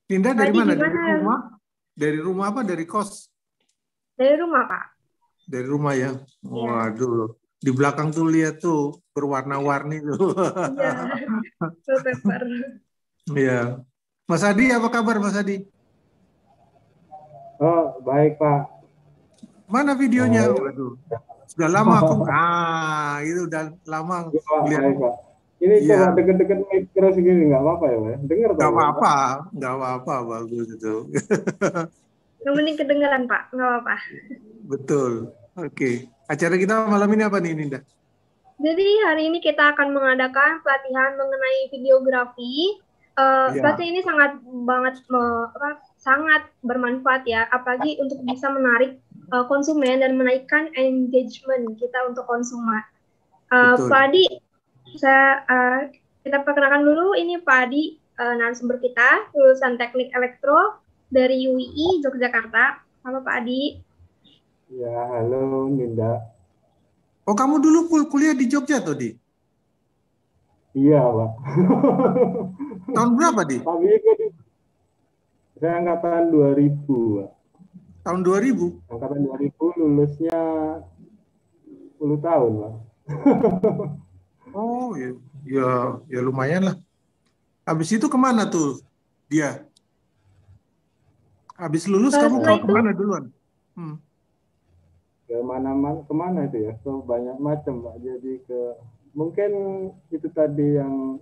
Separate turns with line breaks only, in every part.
Ninda dari
Tadi
mana? Dari
gimana?
rumah? Dari rumah apa? Dari kos?
Dari rumah, Pak.
Dari rumah ya.
Iya.
Waduh. Di belakang tuh lihat tuh berwarna-warni tuh.
Iya, wallpaper.
Iya. Mas Adi, apa kabar Mas Adi?
Oh, baik Pak.
Mana videonya?
Baik.
Waduh. Sudah lama aku. Itu udah lama
Ya, Pak,
lihat.
baik Pak. Ini
Iya.
coba deket-deket mic terus segini, nggak apa-apa ya Pak? Dengar
Gak
dong ya Pak?
apa-apa. Gak apa-apa. Bagus itu.
Yang penting kedengeran, Pak. Nggak apa-apa.
Betul. Oke. Acara kita malam ini apa nih, Ninda?
Jadi hari ini kita akan mengadakan pelatihan mengenai videografi.
Iya.
Pelatihan ini sangat bermanfaat ya, apalagi untuk bisa menarik konsumen dan menaikkan engagement kita untuk konsumen.
Betul.
Pak Adi, kita perkenalkan dulu, ini Pak Adi, narasumber kita, lulusan Teknik Elektro dari UII Yogyakarta. Halo Pak Adi.
Ya, halo Ninda.
Oh, kamu dulu kuliah di Jogja tuh, Di?
Iya Pak.
Tahun berapa, Di?
Tapi saya angkatan 2000 Pak.
Tahun 2000?
Angkatan 2000 lulusnya 10 tahun Pak.
Oh, ya lumayan lah. Habis itu kemana tuh dia? Habis lulus kamu kemana duluan?
Kemana itu ya? So, banyak macam Pak. Jadi mungkin itu tadi yang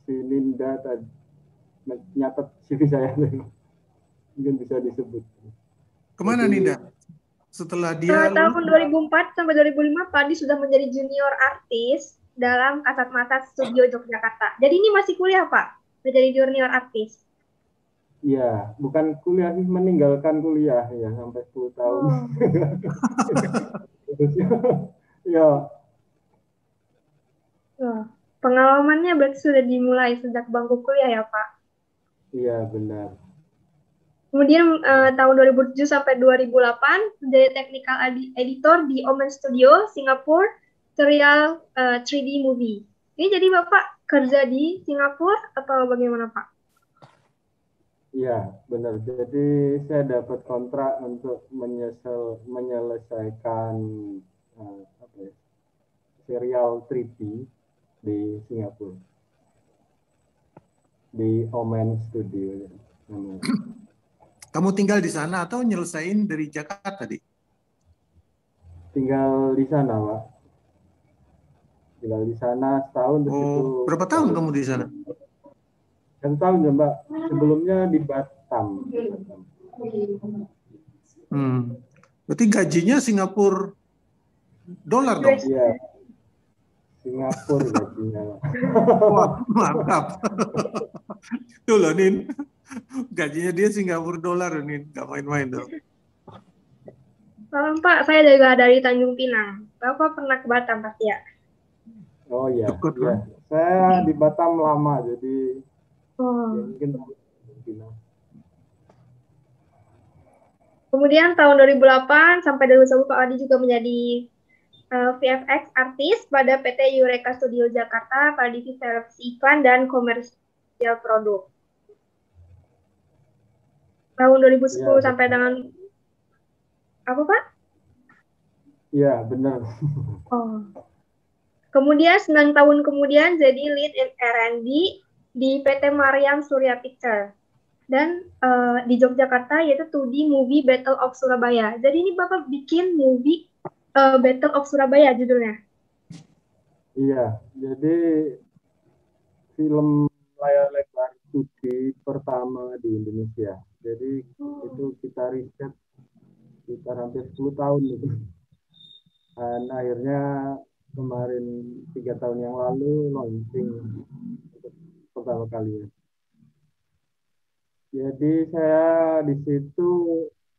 si Linda tadi nyatet CV saya mungkin bisa disebut.
Kemana Ninda? Setelah dia
tahun 2004 sampai 2005 Pak Adi sudah menjadi junior artis dalam Kasat Mata Studio Yogyakarta. Jadi ini masih kuliah Pak, menjadi junior artis.
Iya, bukan kuliah sih, meninggalkan kuliah ya sampai 10 tahun. Ya.
Pengalamannya berarti sudah dimulai sejak bangku kuliah ya Pak?
Iya, benar.
Kemudian tahun 2007 sampai 2008 menjadi technical editor di Omen Studio, Singapura, serial 3D movie. Ini jadi Bapak kerja di Singapura atau bagaimana Pak?
Iya, benar. Jadi saya dapat kontrak untuk menyelesaikan serial 3D di Singapura. Di Omen Studio.
Kamu tinggal di sana atau nyelesain dari Jakarta, Di?
Tinggal di sana, Pak. Tinggal di sana setahun.
Oh, berapa tahun kamu di sana?
1 tahun ya, Mbak. Sebelumnya di Batam.
Berarti gajinya Singapura dolar dong?
Iya. Singapura gajinya.
Wah, mantap. Tuh loh, Nin. Gajinya dia Singapura dolar, Nin. Gak main-main dong.
Salam Pak, saya juga dari Tanjung Pinang. Bapak pernah ke Batam pasti ya?
Oh iya. Ya. Saya di Batam lama, jadi ya mungkin Pinang.
Kemudian tahun 2008 sampai 2010 Pak Adi juga menjadi VFX artis pada PT Eureka Studio Jakarta pada divisi seleksi iklan dan komersial produk. Tahun 2010 ya, sampai dengan apa Pak?
Iya, benar.
Kemudian 9 tahun kemudian jadi lead in R&D di PT Mariam Surya Picture. Dan di Yogyakarta yaitu 2D movie Battle of Surabaya. Jadi ini Bapak bikin movie Battle of Surabaya judulnya.
Iya, jadi film layar lebar 2D pertama di Indonesia. Jadi itu kita riset sekitar hampir 10 tahun gitu. Dan akhirnya kemarin 3 tahun yang lalu launching untuk pertama kali. Jadi saya di situ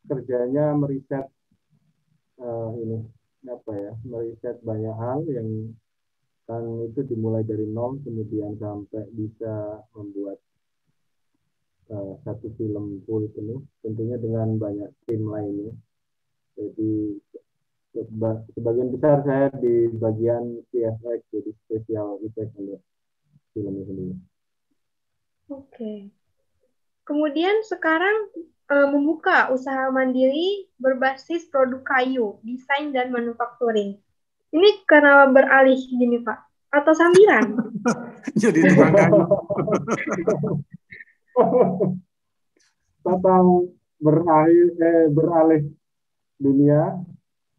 kerjanya meriset meriset banyak hal yang kan itu dimulai dari nol kemudian sampai bisa membuat satu film full penuh, tentunya dengan banyak tim lainnya. Jadi sebagian besar saya di bagian VFX, jadi special effect untuk film ini sendiri.
Oke. Kemudian sekarang membuka usaha mandiri berbasis produk kayu, desain dan manufacturing. Ini karena beralih gini Pak, atau sambilan?
Jadi tukang kayu.
Tentang beralih dunia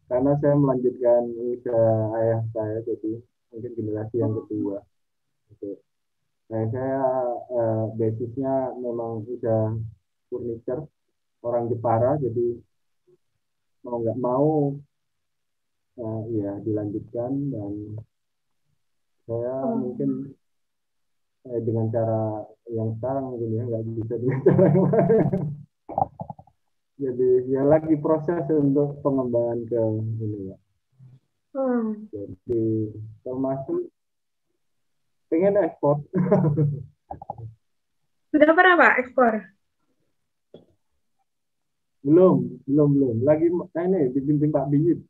karena saya melanjutkan usaha ayah saya, jadi mungkin generasi yang kedua. Gitu. Nah, saya basisnya memang udah furniture orang Jepara, jadi mau nggak mau ya dilanjutkan, dan saya mungkin dengan cara yang sekarang mungkin ya nggak bisa dengan cara yang lain. Jadi ya lagi proses untuk pengembangan ke ini ya. Jadi termasuk pengen ekspor.
Sudah pernah Pak ekspor?
Belum. Lagi ini dibimbing Pak Biyut.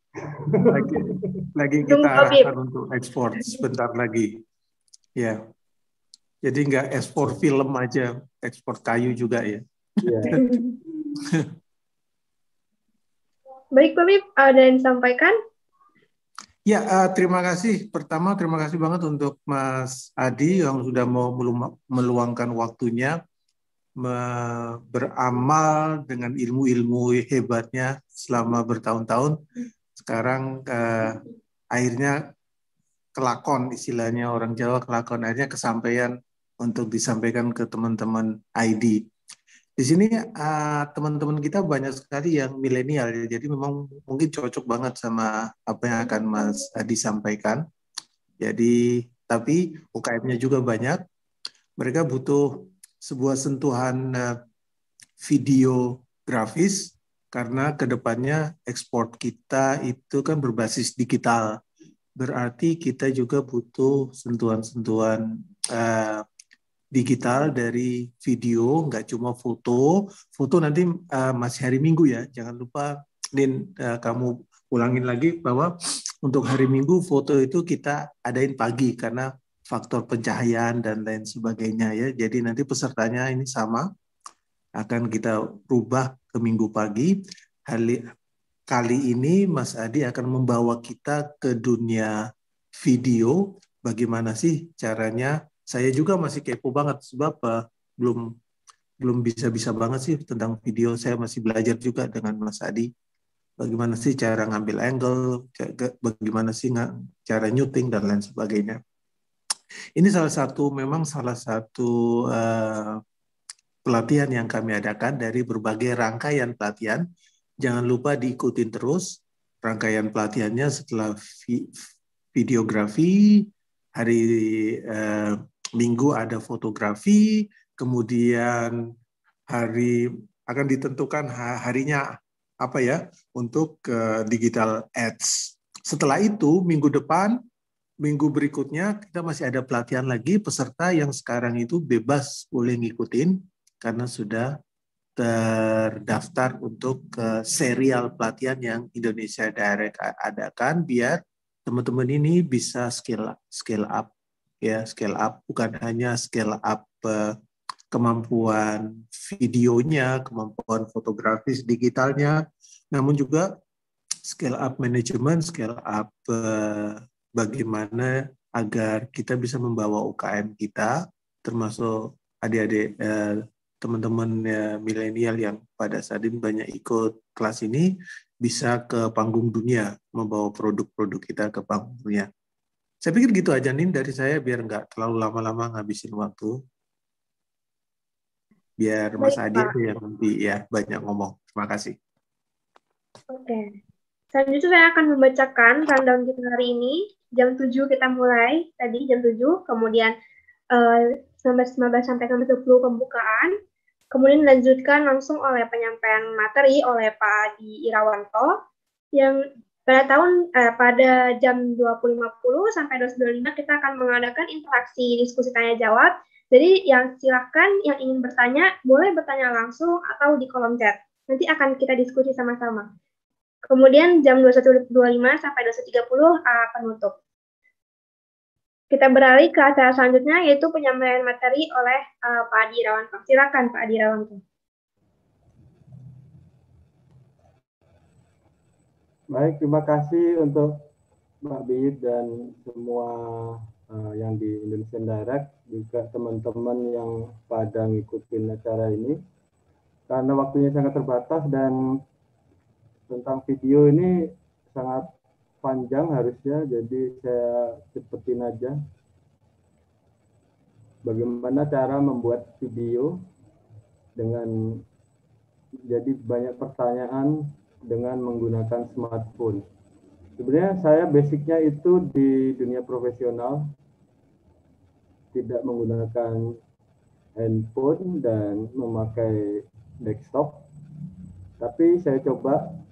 Lagi kita arahkan untuk ekspor sebentar lagi. Ya. Jadi nggak ekspor film aja, ekspor kayu juga ya.
Iya.
Baik Pak Bib, ada yang disampaikan?
Ya, terima kasih. Pertama, terima kasih banget untuk Mas Adi yang sudah mau meluangkan waktunya beramal dengan ilmu-ilmu hebatnya selama bertahun-tahun. Sekarang akhirnya kelakon, istilahnya orang Jawa kelakon, akhirnya kesampaian untuk disampaikan ke teman-teman ID. Di sini teman-teman kita banyak sekali yang milenial, jadi memang mungkin cocok banget sama apa yang akan Mas Adi sampaikan. Jadi, tapi UKM-nya juga banyak. Mereka butuh sebuah sentuhan video grafis karena kedepannya ekspor kita itu kan berbasis digital. Berarti kita juga butuh sentuhan-sentuhan digital dari video, nggak cuma foto. Foto nanti masih hari Minggu ya. Jangan lupa, Nin, kamu ulangin lagi bahwa untuk hari Minggu foto itu kita adain pagi karena faktor pencahayaan dan lain sebagainya ya. Jadi nanti pesertanya ini sama, akan kita rubah ke Minggu pagi. Kali ini Mas Adi akan membawa kita ke dunia video. Bagaimana sih caranya? Saya juga masih kepo banget sebab belum bisa banget sih tentang video. Saya masih belajar juga dengan Mas Adi. Bagaimana sih cara ngambil angle, bagaimana sih cara nyuting dan lain sebagainya. Ini memang salah satu pelatihan yang kami adakan dari berbagai rangkaian pelatihan. Jangan lupa diikutin terus rangkaian pelatihannya setelah videografi, hari Minggu ada fotografi, kemudian hari akan ditentukan harinya apa ya untuk digital ads. Setelah itu minggu berikutnya kita masih ada pelatihan lagi, peserta yang sekarang itu bebas boleh ngikutin karena sudah terdaftar untuk serial pelatihan yang Indonesia Direct adakan biar teman-teman ini bisa scale up ya, scale up bukan hanya scale up kemampuan videonya, kemampuan fotografis digitalnya, namun juga scale up manajemen, scale up bagaimana agar kita bisa membawa UKM kita, termasuk adik-adik teman-teman milenial yang pada saat ini banyak ikut kelas ini, bisa ke panggung dunia, membawa produk-produk kita ke panggung dunia. Saya pikir gitu aja, Nin, dari saya, biar nggak terlalu lama-lama ngabisin waktu. Biar Mas Adi itu yang nanti ya banyak ngomong. Terima kasih.
Oke. Selanjutnya saya akan membacakan rundown kita hari ini. Jam 7 kita mulai, tadi jam 7, kemudian 19 sampai 20 pembukaan, kemudian dilanjutkan langsung oleh penyampaian materi oleh Pak Adi Irawanto, yang pada jam 20.50 sampai 22.25 kita akan mengadakan interaksi diskusi tanya-jawab. Jadi silakan yang ingin bertanya, boleh bertanya langsung atau di kolom chat. Nanti akan kita diskusi sama-sama. Kemudian jam 21.25 sampai 21.30 penutup. Kita beralih ke acara selanjutnya, yaitu penyampaian materi oleh Pak Adi Irawanto. Silakan Pak Adi Irawanto.
Baik, terima kasih untuk Mbak Bid dan semua yang di Indonesian Direct, juga teman-teman yang pada ngikutin acara ini. Karena waktunya sangat terbatas dan tentang video ini sangat panjang harusnya, jadi saya cepetin aja. Bagaimana cara membuat video dengan, jadi banyak pertanyaan dengan menggunakan smartphone. Sebenarnya saya basicnya itu di dunia profesional, tidak menggunakan handphone dan memakai desktop. Tapi saya coba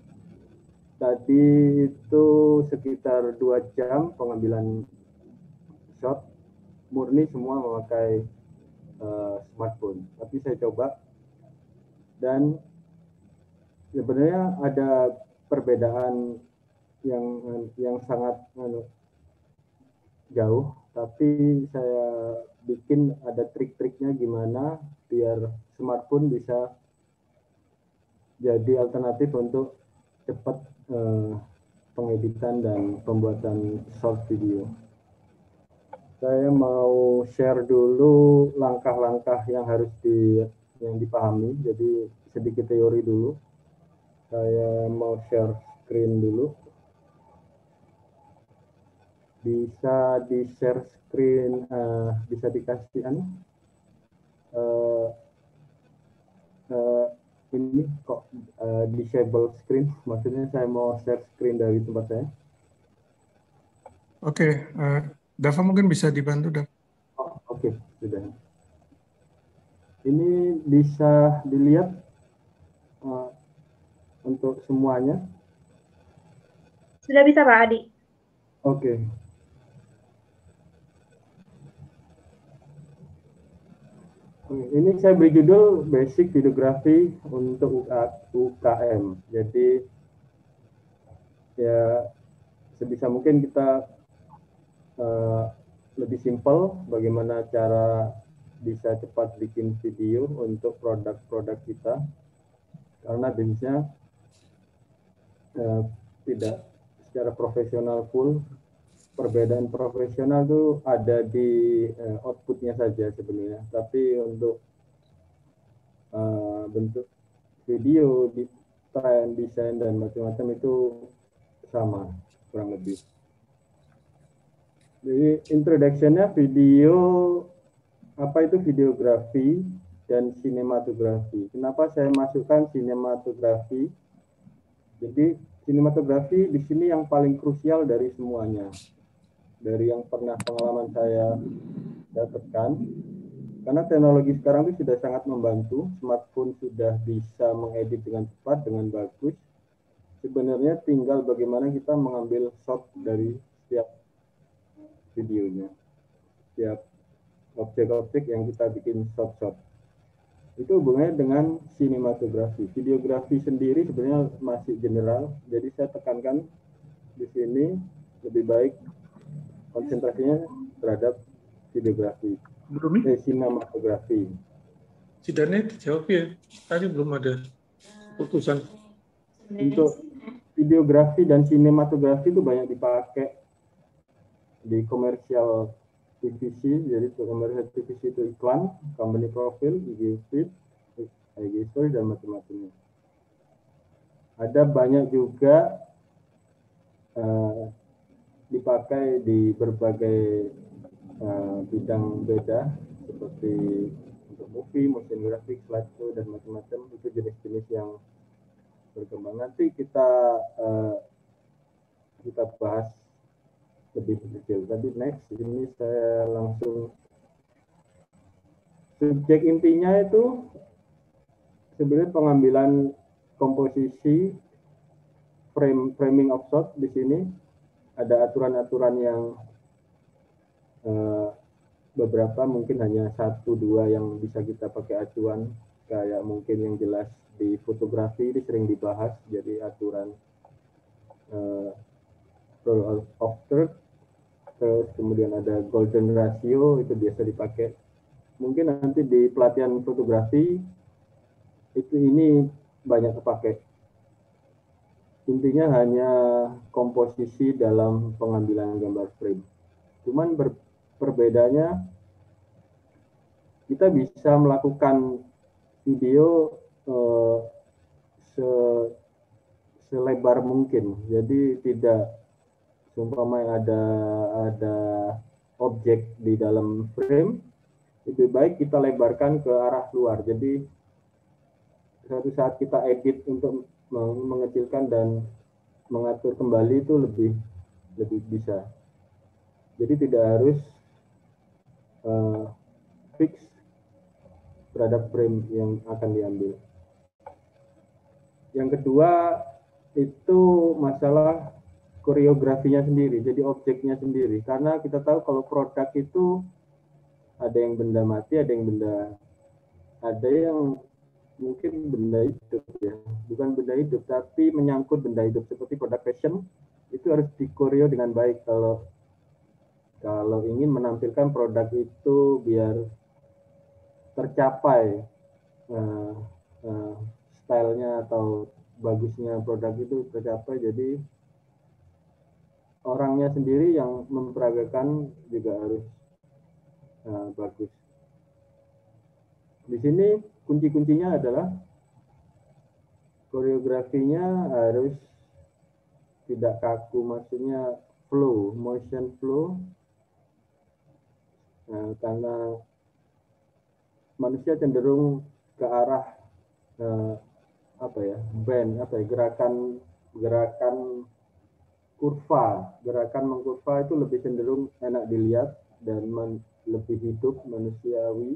tadi itu sekitar 2 jam pengambilan shot, murni semua memakai smartphone. Tapi saya coba dan sebenarnya ada perbedaan yang sangat jauh, tapi saya bikin ada trik-triknya gimana biar smartphone bisa jadi alternatif untuk cepat pengeditan dan pembuatan short video. Saya mau share dulu langkah-langkah yang harus dipahami, jadi sedikit teori dulu. Saya mau share screen dulu. Bisa di share screen, bisa dikasih ini kok disable screen, maksudnya saya mau share screen dari tempat saya.
Oke, Dava mungkin bisa dibantu, Dava.
Oke, sudah. Ini bisa dilihat untuk semuanya.
Sudah bisa Pak Adi.
Oke. Ini saya beri judul Basic Videography untuk UKM. Jadi ya sebisa mungkin kita lebih simpel bagaimana cara bisa cepat bikin video untuk produk-produk kita, karena bisnisnya tidak secara profesional full. Perbedaan profesional itu ada di outputnya saja sebenarnya, tapi untuk bentuk video, desain dan macam-macam itu sama kurang lebih. Jadi introduction-nya video, apa itu videografi dan sinematografi. Kenapa saya masukkan sinematografi? Jadi sinematografi di sini yang paling krusial dari semuanya. Dari yang pernah pengalaman saya dapatkan, karena teknologi sekarang itu sudah sangat membantu, smartphone sudah bisa mengedit dengan cepat, dengan bagus. Sebenarnya tinggal bagaimana kita mengambil shot dari setiap videonya, setiap objek-objek yang kita bikin shot-shot. Itu hubungannya dengan sinematografi. Videografi sendiri sebenarnya masih general, jadi saya tekankan di sini lebih baik konsentrasinya terhadap videografi, sinematografi.
Sidangnya dijawab ya, tadi belum ada putusan.
Untuk videografi dan sinematografi itu banyak dipakai di komersial TVC, jadi komersial TVC itu iklan, company profile, IG feed, IG story dan macam-macamnya. Ada banyak juga dipakai di berbagai bidang beda, seperti untuk movie, motion graphic, slideshow dan macam-macam. Itu jenis-jenis yang berkembang. Nanti kita bahas lebih detail. Tapi next, ini saya langsung subjek intinya itu sebenarnya pengambilan komposisi, framing of shot. Di sini ada aturan-aturan yang beberapa mungkin hanya 1-2 yang bisa kita pakai acuan, kayak mungkin yang jelas di fotografi ini sering dibahas, jadi aturan rule of third, terus kemudian ada golden ratio, itu biasa dipakai. Mungkin nanti di pelatihan fotografi ini banyak terpakai. Intinya hanya komposisi dalam pengambilan gambar frame. Cuman perbedaannya kita bisa melakukan video selebar mungkin. Jadi tidak seumpama ada objek di dalam frame, lebih baik kita lebarkan ke arah luar. Jadi suatu saat kita edit untuk mengecilkan dan mengatur kembali itu lebih bisa. Jadi tidak harus fix terhadap frame yang akan diambil. Yang kedua itu masalah koreografinya sendiri, jadi objeknya sendiri. Karena kita tahu kalau produk itu ada yang benda mati, ada yang mungkin benda hidup ya, bukan benda hidup tapi menyangkut benda hidup seperti produk fashion, itu harus dikoreo dengan baik kalau ingin menampilkan produk itu biar tercapai stylenya atau bagusnya produk itu tercapai. Jadi orangnya sendiri yang memperagakan juga harus bagus. Di sini kunci-kuncinya adalah koreografinya harus tidak kaku, maksudnya flow, motion flow. Karena manusia cenderung ke arah gerakan kurva, gerakan mengkurva itu lebih cenderung enak dilihat dan lebih hidup, manusiawi,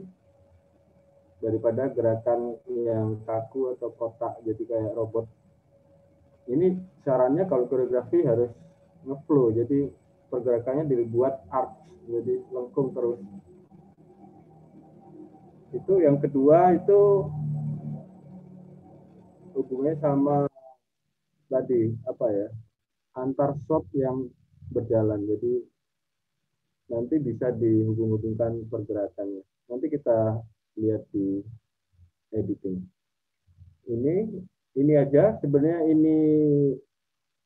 daripada gerakan yang kaku atau kotak jadi kayak robot. Ini sarannya kalau koreografi harus ngeflow, jadi pergerakannya dibuat arch, jadi lengkung terus. Itu yang kedua, itu hubungannya sama tadi antar shot yang berjalan, jadi nanti bisa dihubung-hubungkan pergerakannya. Nanti kita lihat di editing. Ini aja sebenarnya, ini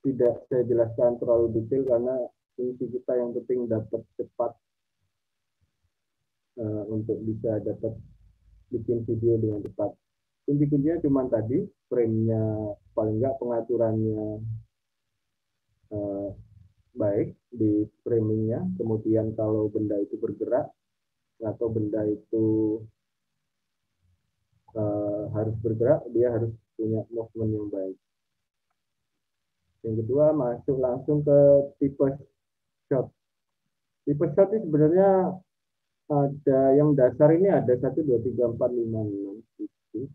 tidak saya jelaskan terlalu detail karena fungsi kita yang penting dapat cepat untuk bisa dapat bikin video dengan cepat. Kunci-kuncinya cuma tadi, frame-nya paling enggak pengaturannya baik di framingnya, kemudian kalau benda itu bergerak atau benda itu harus bergerak, dia harus punya movement yang baik. Yang kedua, masuk langsung ke tipe shot. Tipe shot ini sebenarnya ada yang dasar ini ada 1, 2, 3, 4, 5, 6 gitu.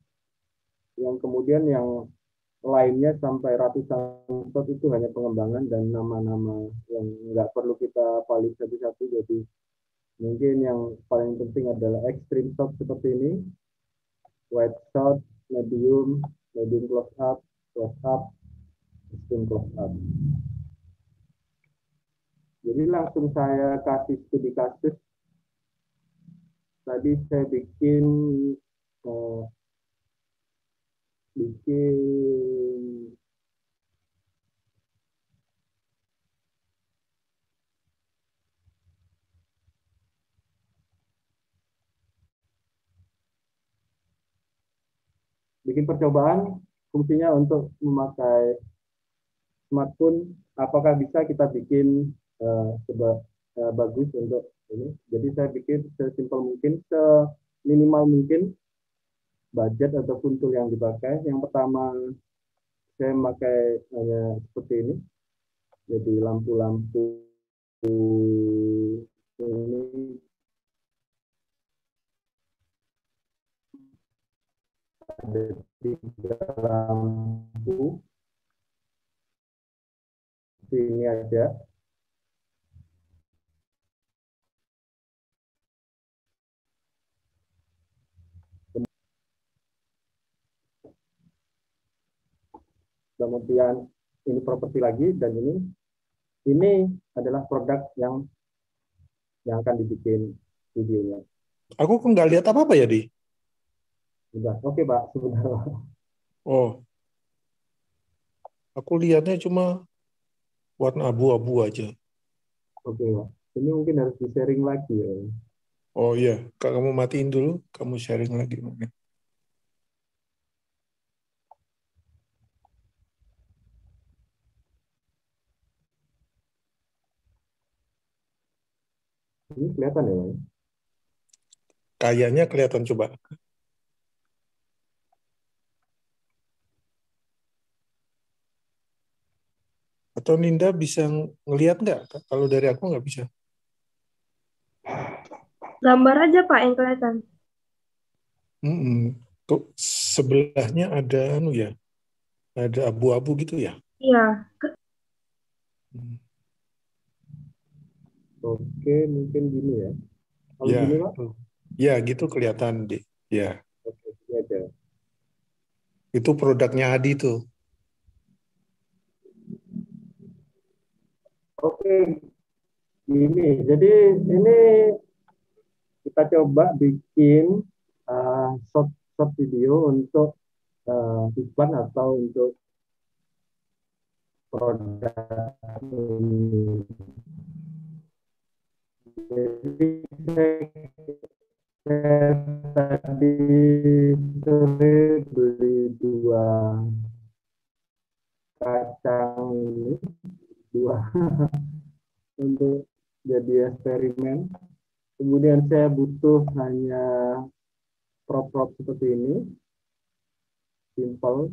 Yang kemudian yang lainnya sampai ratusan shot itu hanya pengembangan dan nama-nama yang nggak perlu kita paling satu-satu. Jadi mungkin yang paling penting adalah extreme shot seperti ini, wide shot, medium close up, extreme close up. Jadi langsung saya kasih studi kasus. Tadi saya bikin percobaan, fungsinya untuk memakai smartphone, apakah bisa kita bikin bagus untuk ini. Jadi saya bikin sesimpel mungkin, seminimal mungkin budget ataupun tool yang dipakai. Yang pertama, saya memakai hanya seperti ini. Jadi lampu-lampu ini ada 3 lampu. Ini aja. Kemudian ini properti lagi, dan ini adalah produk yang yang akan dibikin videonya.
Aku kok nggak lihat apa-apa ya, Di?
Sudah, oke Pak, sebentar Pak.
Oh, aku lihatnya cuma warna abu-abu aja.
Oke Pak, ini mungkin harus di-sharing lagi ya.
Oh iya, Kak, kamu matiin dulu, kamu sharing lagi mungkin.
Ini kelihatan ya Pak?
Kayaknya kelihatan coba. Atau Ninda bisa ngelihat nggak? Kalau dari aku nggak bisa.
Gambar aja Pak yang kelihatan.
Mm-mm. Tuh sebelahnya ada anu ya, ada abu-abu gitu ya.
Iya.
Hmm.
Oke, mungkin gini ya. Kalau
Ya,
gini Pak,
tuh. Ya gitu kelihatan, Di. Ya,
oke, ini aja.
itu produknya Adi tuh.
Oke, gini. Jadi ini kita coba bikin short short video untuk iklan atau untuk produk ini. Jadi saya tadi sore beli dua kacang ini, dua untuk jadi eksperimen. Kemudian saya butuh hanya prop-prop seperti ini, simple.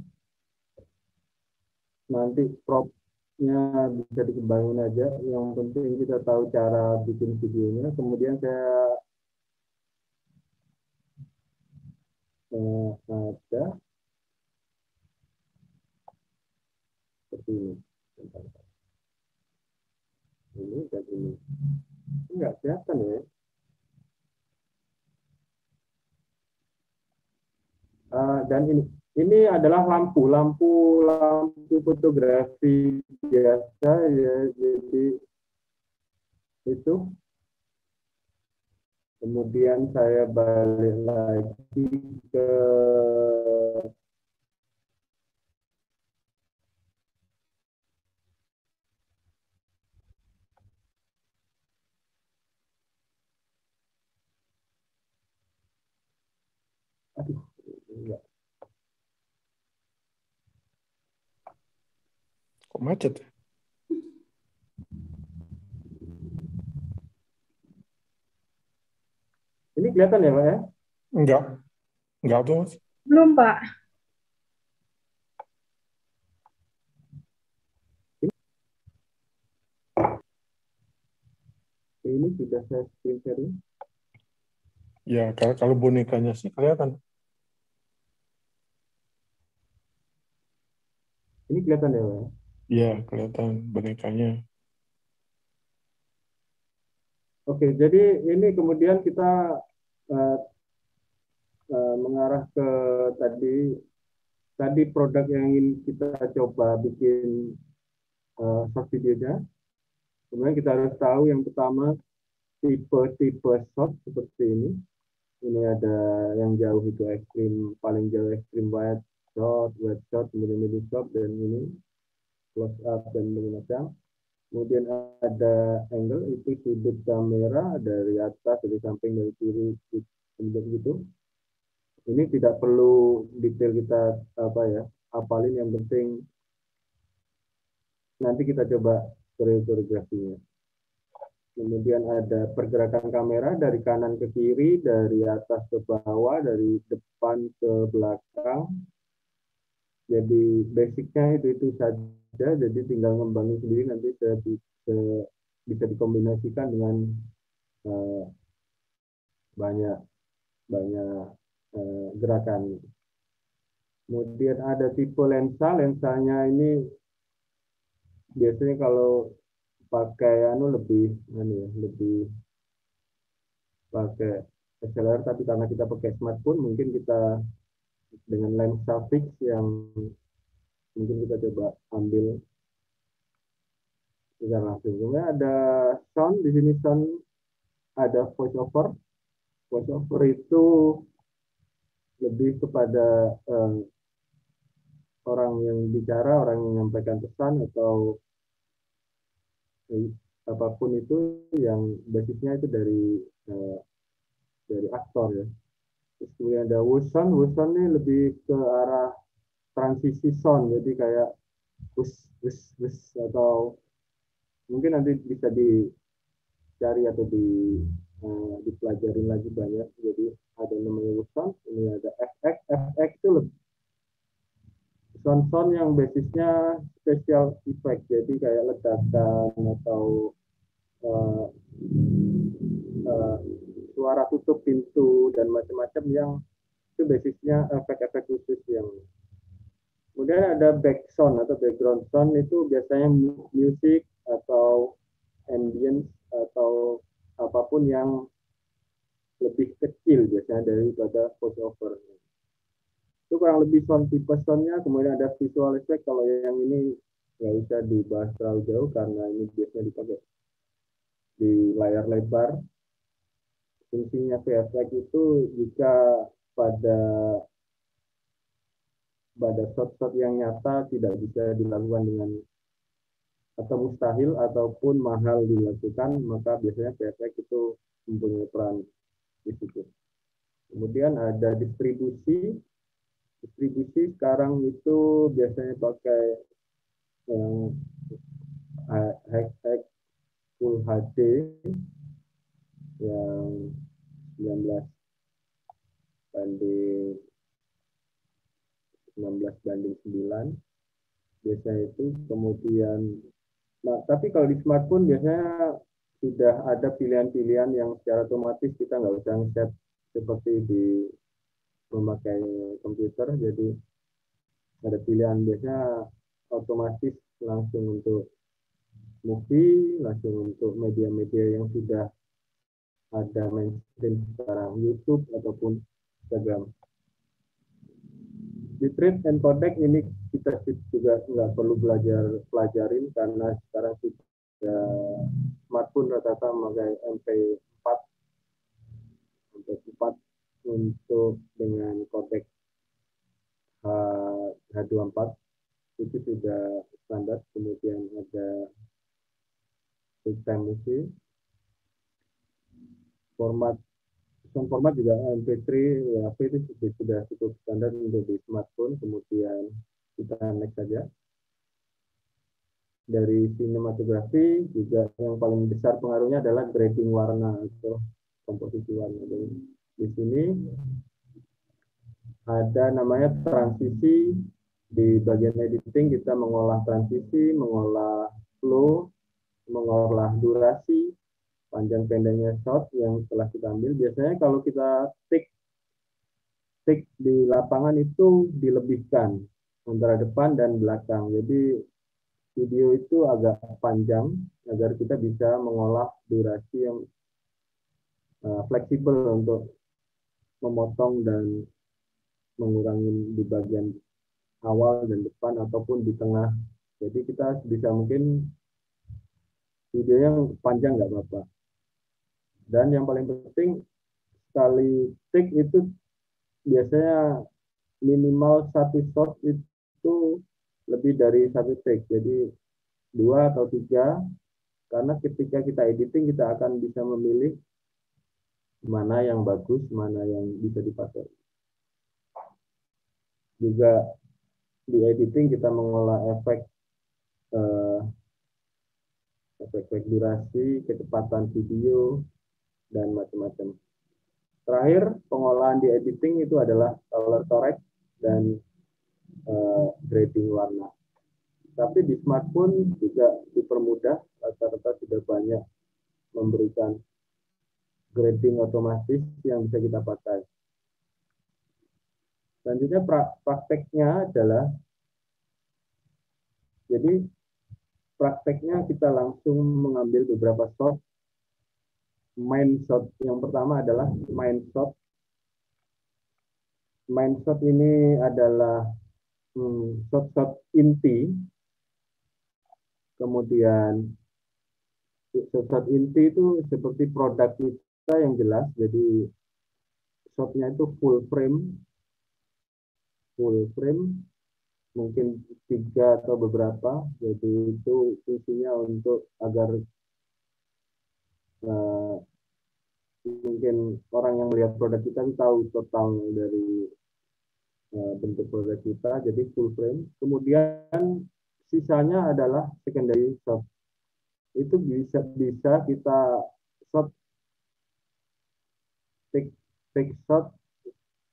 Nanti propnya bisa dikembangin aja. Yang penting kita tahu cara bikin videonya. Kemudian saya ada seperti ini. Ini dan ini. Enggak kelihatan ya. Dan ini adalah lampu fotografi biasa ya. Jadi itu. Kemudian saya balik lagi ke aduh, enggak.
Kok macet ya?
Ini kelihatan ya Pak ya?
Enggak. Enggak tuh, Mas.
Belum Pak.
Ini sudah saya screen sharing.
Ya, kalau bonekanya sih kelihatan.
Ini kelihatan ya Pak ya?
Ya, kelihatan bonekanya.
Oke, jadi ini kemudian kita uh, mengarah ke tadi tadi produk yang ingin kita coba bikin short videonya. Kemudian kita harus tahu yang pertama tipe-tipe shot seperti ini. Ini ada yang jauh itu ekstrim, paling jauh ekstrim wide shot, kemudian midi shot, dan ini close up dan macam. Kemudian ada angle itu sudut kamera dari atas, dari samping, dari kiri, kemudian gitu. Ini tidak perlu detail kita apa ya, hafalin, yang penting nanti kita coba koreografinya. Kemudian ada pergerakan kamera dari kanan ke kiri, dari atas ke bawah, dari depan ke belakang. Jadi basicnya itu saja. Jadi tinggal ngembangin sendiri, nanti bisa dikombinasikan dengan uh, banyak banyak gerakan. Kemudian ada tipe lensa. Lensanya ini biasanya kalau pakai lebih pakai SLR, tapi karena kita pakai smartphone mungkin kita dengan lensa fix yang mungkin kita coba ambil secara langsung. Kemudian ada sound di sini, sound ada voice over. Voice over itu lebih kepada orang yang bicara, orang yang menyampaikan pesan atau apapun itu yang basisnya itu dari aktor ya. Terus kemudian ada wuson. Wuson ini lebih ke arah transisi sound, jadi kayak wus wus wus, atau mungkin nanti bisa dicari atau dipelajarin lagi banyak. Jadi ada namanya wuson, ini ada FX. FX itu lebih sound-sound yang basisnya special effect, jadi kayak ledakan atau uh, uh, suara tutup pintu dan macam-macam yang itu basisnya efek-efek khusus. Yang kemudian ada back sound atau background sound, itu biasanya musik atau ambience atau apapun yang lebih kecil biasanya daripada voice over. Itu kurang lebih sound tipe soundnya. Kemudian ada visual effect, kalau yang ini nggak usah dibahas terlalu jauh karena ini biasanya dipakai di layar lebar. Fungsinya VFX itu jika pada shot-shot yang nyata tidak bisa dilakukan dengan atau mustahil ataupun mahal dilakukan, maka biasanya VFX itu mempunyai peran di situ. Kemudian ada distribusi. Distribusi sekarang itu biasanya pakai yang high full HD yang 19 banding 9 biasanya itu. Kemudian tapi kalau di smartphone biasanya sudah ada pilihan-pilihan yang secara otomatis kita nggak usah nge-set seperti di memakai komputer. Jadi ada pilihan biasanya otomatis langsung untuk movie, langsung untuk media-media yang sudah ada mainstream sekarang, YouTube ataupun Instagram. Bitrate and codec ini kita juga nggak perlu pelajarin karena sekarang sudah smartphone rata-rata memakai MP4 untuk dengan codec H24 itu sudah standar. Kemudian ada QuickTime Movie, format juga MP3 WAV itu sudah cukup standar untuk di smartphone. Kemudian kita next saja. Dari sinematografi juga yang paling besar pengaruhnya adalah grading warna atau komposisi warna. Jadi di sini ada namanya transisi. Di bagian editing kita mengolah transisi, mengolah flow, mengolah durasi, panjang pendeknya shot yang telah kita ambil. Biasanya kalau kita take di lapangan itu dilebihkan antara depan dan belakang. Jadi video itu agak panjang agar kita bisa mengolah durasi yang fleksibel untuk memotong dan mengurangi di bagian awal dan depan ataupun di tengah. Jadi kita bisa mungkin video yang panjang nggak apa-apa. Dan yang paling penting, sekali take itu biasanya minimal satu shot itu lebih dari satu take. Jadi 2 atau 3, karena ketika kita editing kita akan bisa memilih mana yang bagus, mana yang bisa dipakai. Juga di editing kita mengolah efek durasi, kecepatan video, dan macam-macam. Terakhir, pengolahan di editing itu adalah color correct dan grading warna. Tapi di smartphone juga dipermudah, rata-rata sudah banyak memberikan grading otomatis yang bisa kita pakai. Selanjutnya prakteknya adalah, jadi prakteknya kita langsung mengambil beberapa shot. Main shot yang pertama adalah main shot. Main shot ini adalah shot-shot inti. Kemudian Shot inti itu seperti produk kita yang jelas, jadi shotnya itu full frame, mungkin 3 atau beberapa, jadi itu fungsinya untuk agar uh, mungkin orang yang melihat produk kita tahu total dari bentuk produk kita, jadi full frame. Kemudian sisanya adalah secondary shot. Itu bisa kita shot, take shot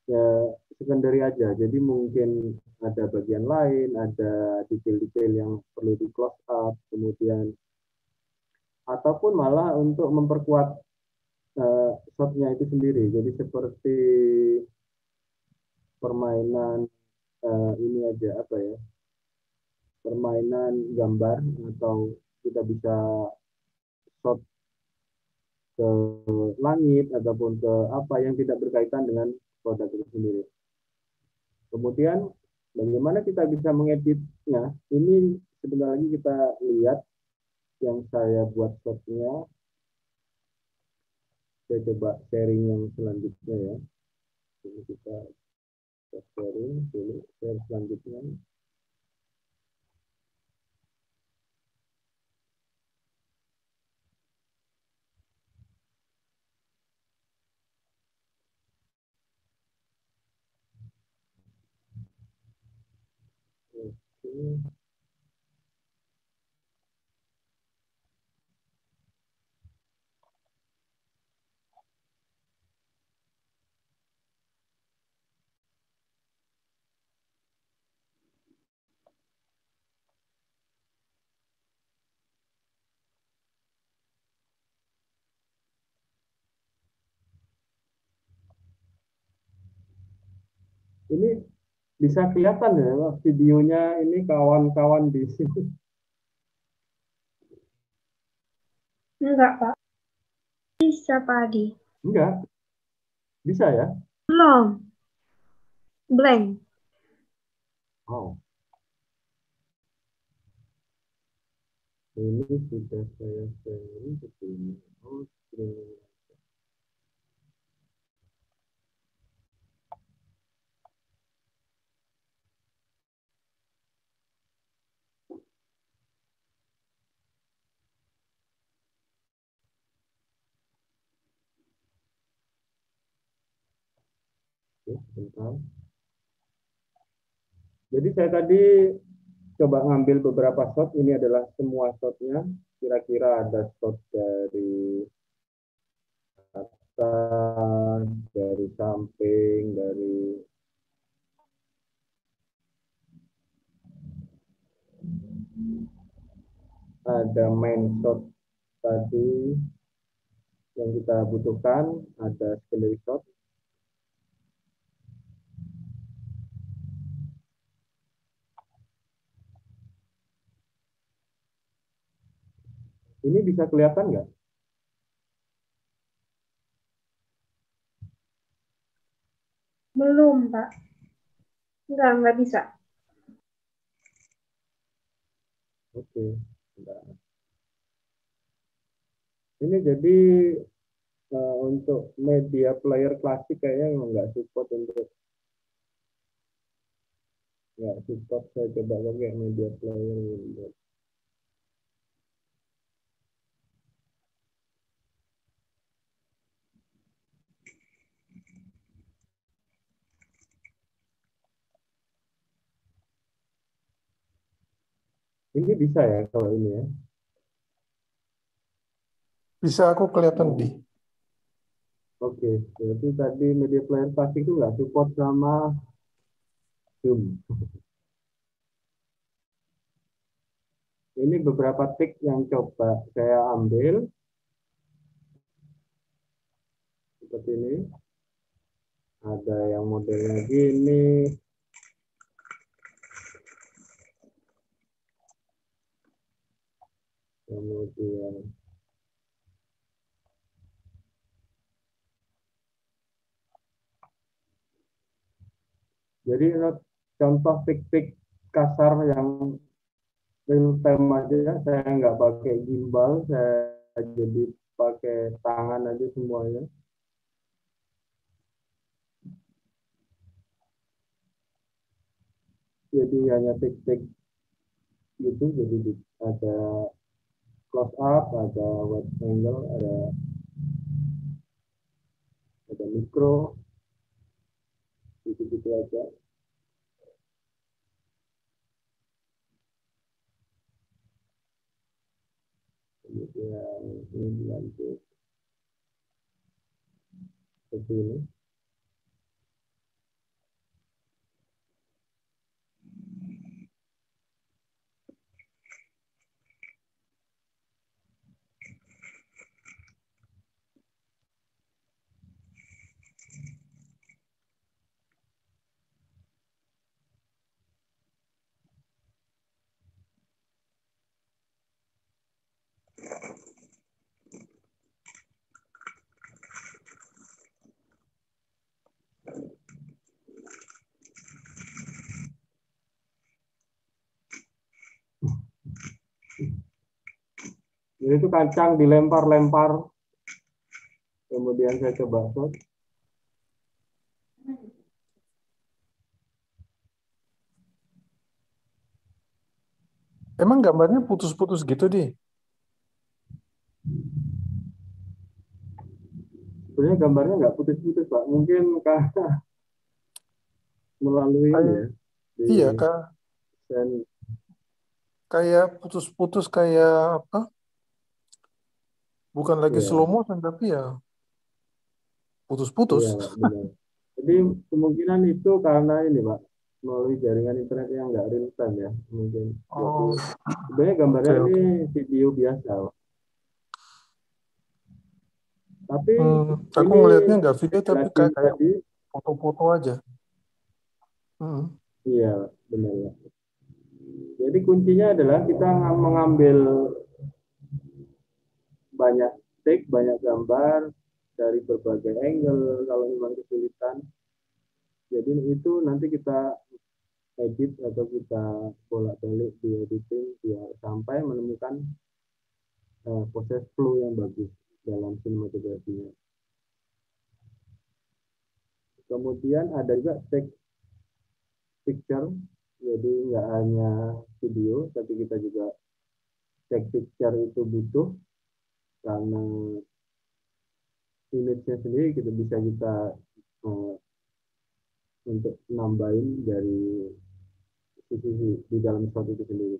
ya secondary aja. Jadi mungkin ada bagian lain, ada detail-detail yang perlu di close up, kemudian ataupun malah untuk memperkuat shotnya itu sendiri. Jadi seperti permainan ini aja apa ya? Permainan gambar, atau kita bisa shot ke langit ataupun ke apa yang tidak berkaitan dengan produk itu sendiri. Kemudian bagaimana kita bisa mengeditnya? Ini sebentar lagi kita lihat yang saya buat shotnya. Saya coba sharing yang selanjutnya ya. Jadi kita sharing dulu, share selanjutnya. Oke. Ini bisa kelihatan ya videonya, ini kawan-kawan di sini.
Enggak, Pak. Bisa, Pak Adi.
Enggak, bisa ya?
Belum. Blank.
Oh, ini sudah saya sharing ke sini. Oh, screen. Oke, bentar. Jadi saya tadi coba ngambil beberapa shot, ini adalah semua shotnya. Kira-kira ada shot dari atas, dari samping, dari ada main shot tadi yang kita butuhkan, ada secondary shot. Ini bisa kelihatan nggak?
Belum, Pak. Enggak bisa.
Oke, enggak. Ini jadi untuk media player klasik kayaknya nggak support saya coba pakai media player Windows. Ini bisa ya kalau ini ya?
Bisa, aku kelihatan di.
Oke, berarti tadi media player klasik itu nggak support sama Zoom. Ini beberapa trik yang coba saya ambil. Seperti ini. Ada yang modelnya gini. Kemudian jadi contoh trik-trik kasar yang real time aja, saya nggak pakai gimbal, saya jadi pakai tangan aja semuanya. Jadi hanya tik-tik gitu, jadi ada close up, ada wide angle, ada mikro, gitu-gitu aja. Kemudian ini dilanjut seperti ini. Jadi itu kacang dilempar-lempar, kemudian saya coba shot.
Emang gambarnya putus-putus gitu, Di?
Sebenarnya gambarnya nggak putus-putus, Pak. Mungkin karena melalui ini ya.
Iya, Kak.
Dan
Kayak putus-putus, kayak apa? Bukan lagi
iya,
slow motion, tapi ya
iya,
putus-putus.
Pak, benar. Jadi kemungkinan itu karena ini, Pak, melalui jaringan internet yang nggak real time ya, mungkin. Jadi
Oh,
sebenarnya gambarnya
oke,
ini
oke.
video biasa, Pak. Tapi
Aku
ini
ngelihatnya nggak video, tapi
jelasin
kayak
tadi,
foto-foto aja.
iya, benar ya. Jadi kuncinya adalah kita mengambil banyak take, banyak gambar dari berbagai angle kalau memang kesulitan. Jadi itu nanti kita edit atau kita bolak-balik di editing biar sampai menemukan proses flow yang bagus dalam sinematografinya. Kemudian ada juga take picture, jadi nggak hanya video, tapi kita juga take picture itu butuh karena image-nya sendiri kita bisa uh, untuk nambahin dari sisi di dalam shot itu sendiri.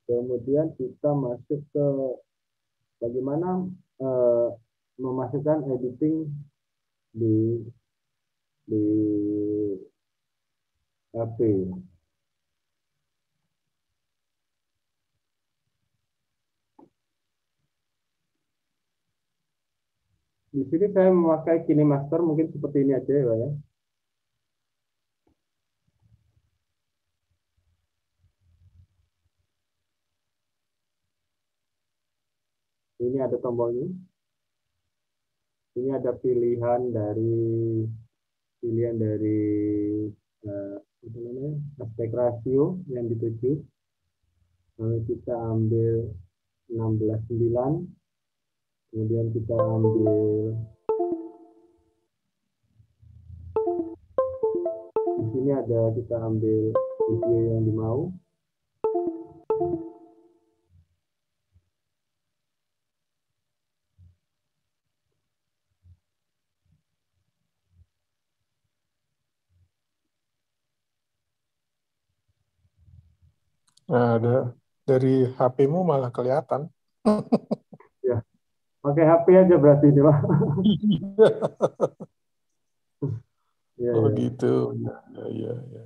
Kemudian kita masuk ke bagaimana memasukkan editing di di HP. Di sini saya memakai KineMaster, mungkin seperti ini aja ya. Ini ada tombolnya. Ini ada pilihan dari aspek rasio yang dituju. Lalu kita ambil 16:9, kemudian kita ambil di sini ada kita ambil video yang dimau.
Nah, ada dari HP-mu malah kelihatan.
Ya, pakai HP aja berarti ini, Pak. Ya,
Oh
ya.
gitu, ya, ya, ya, ya.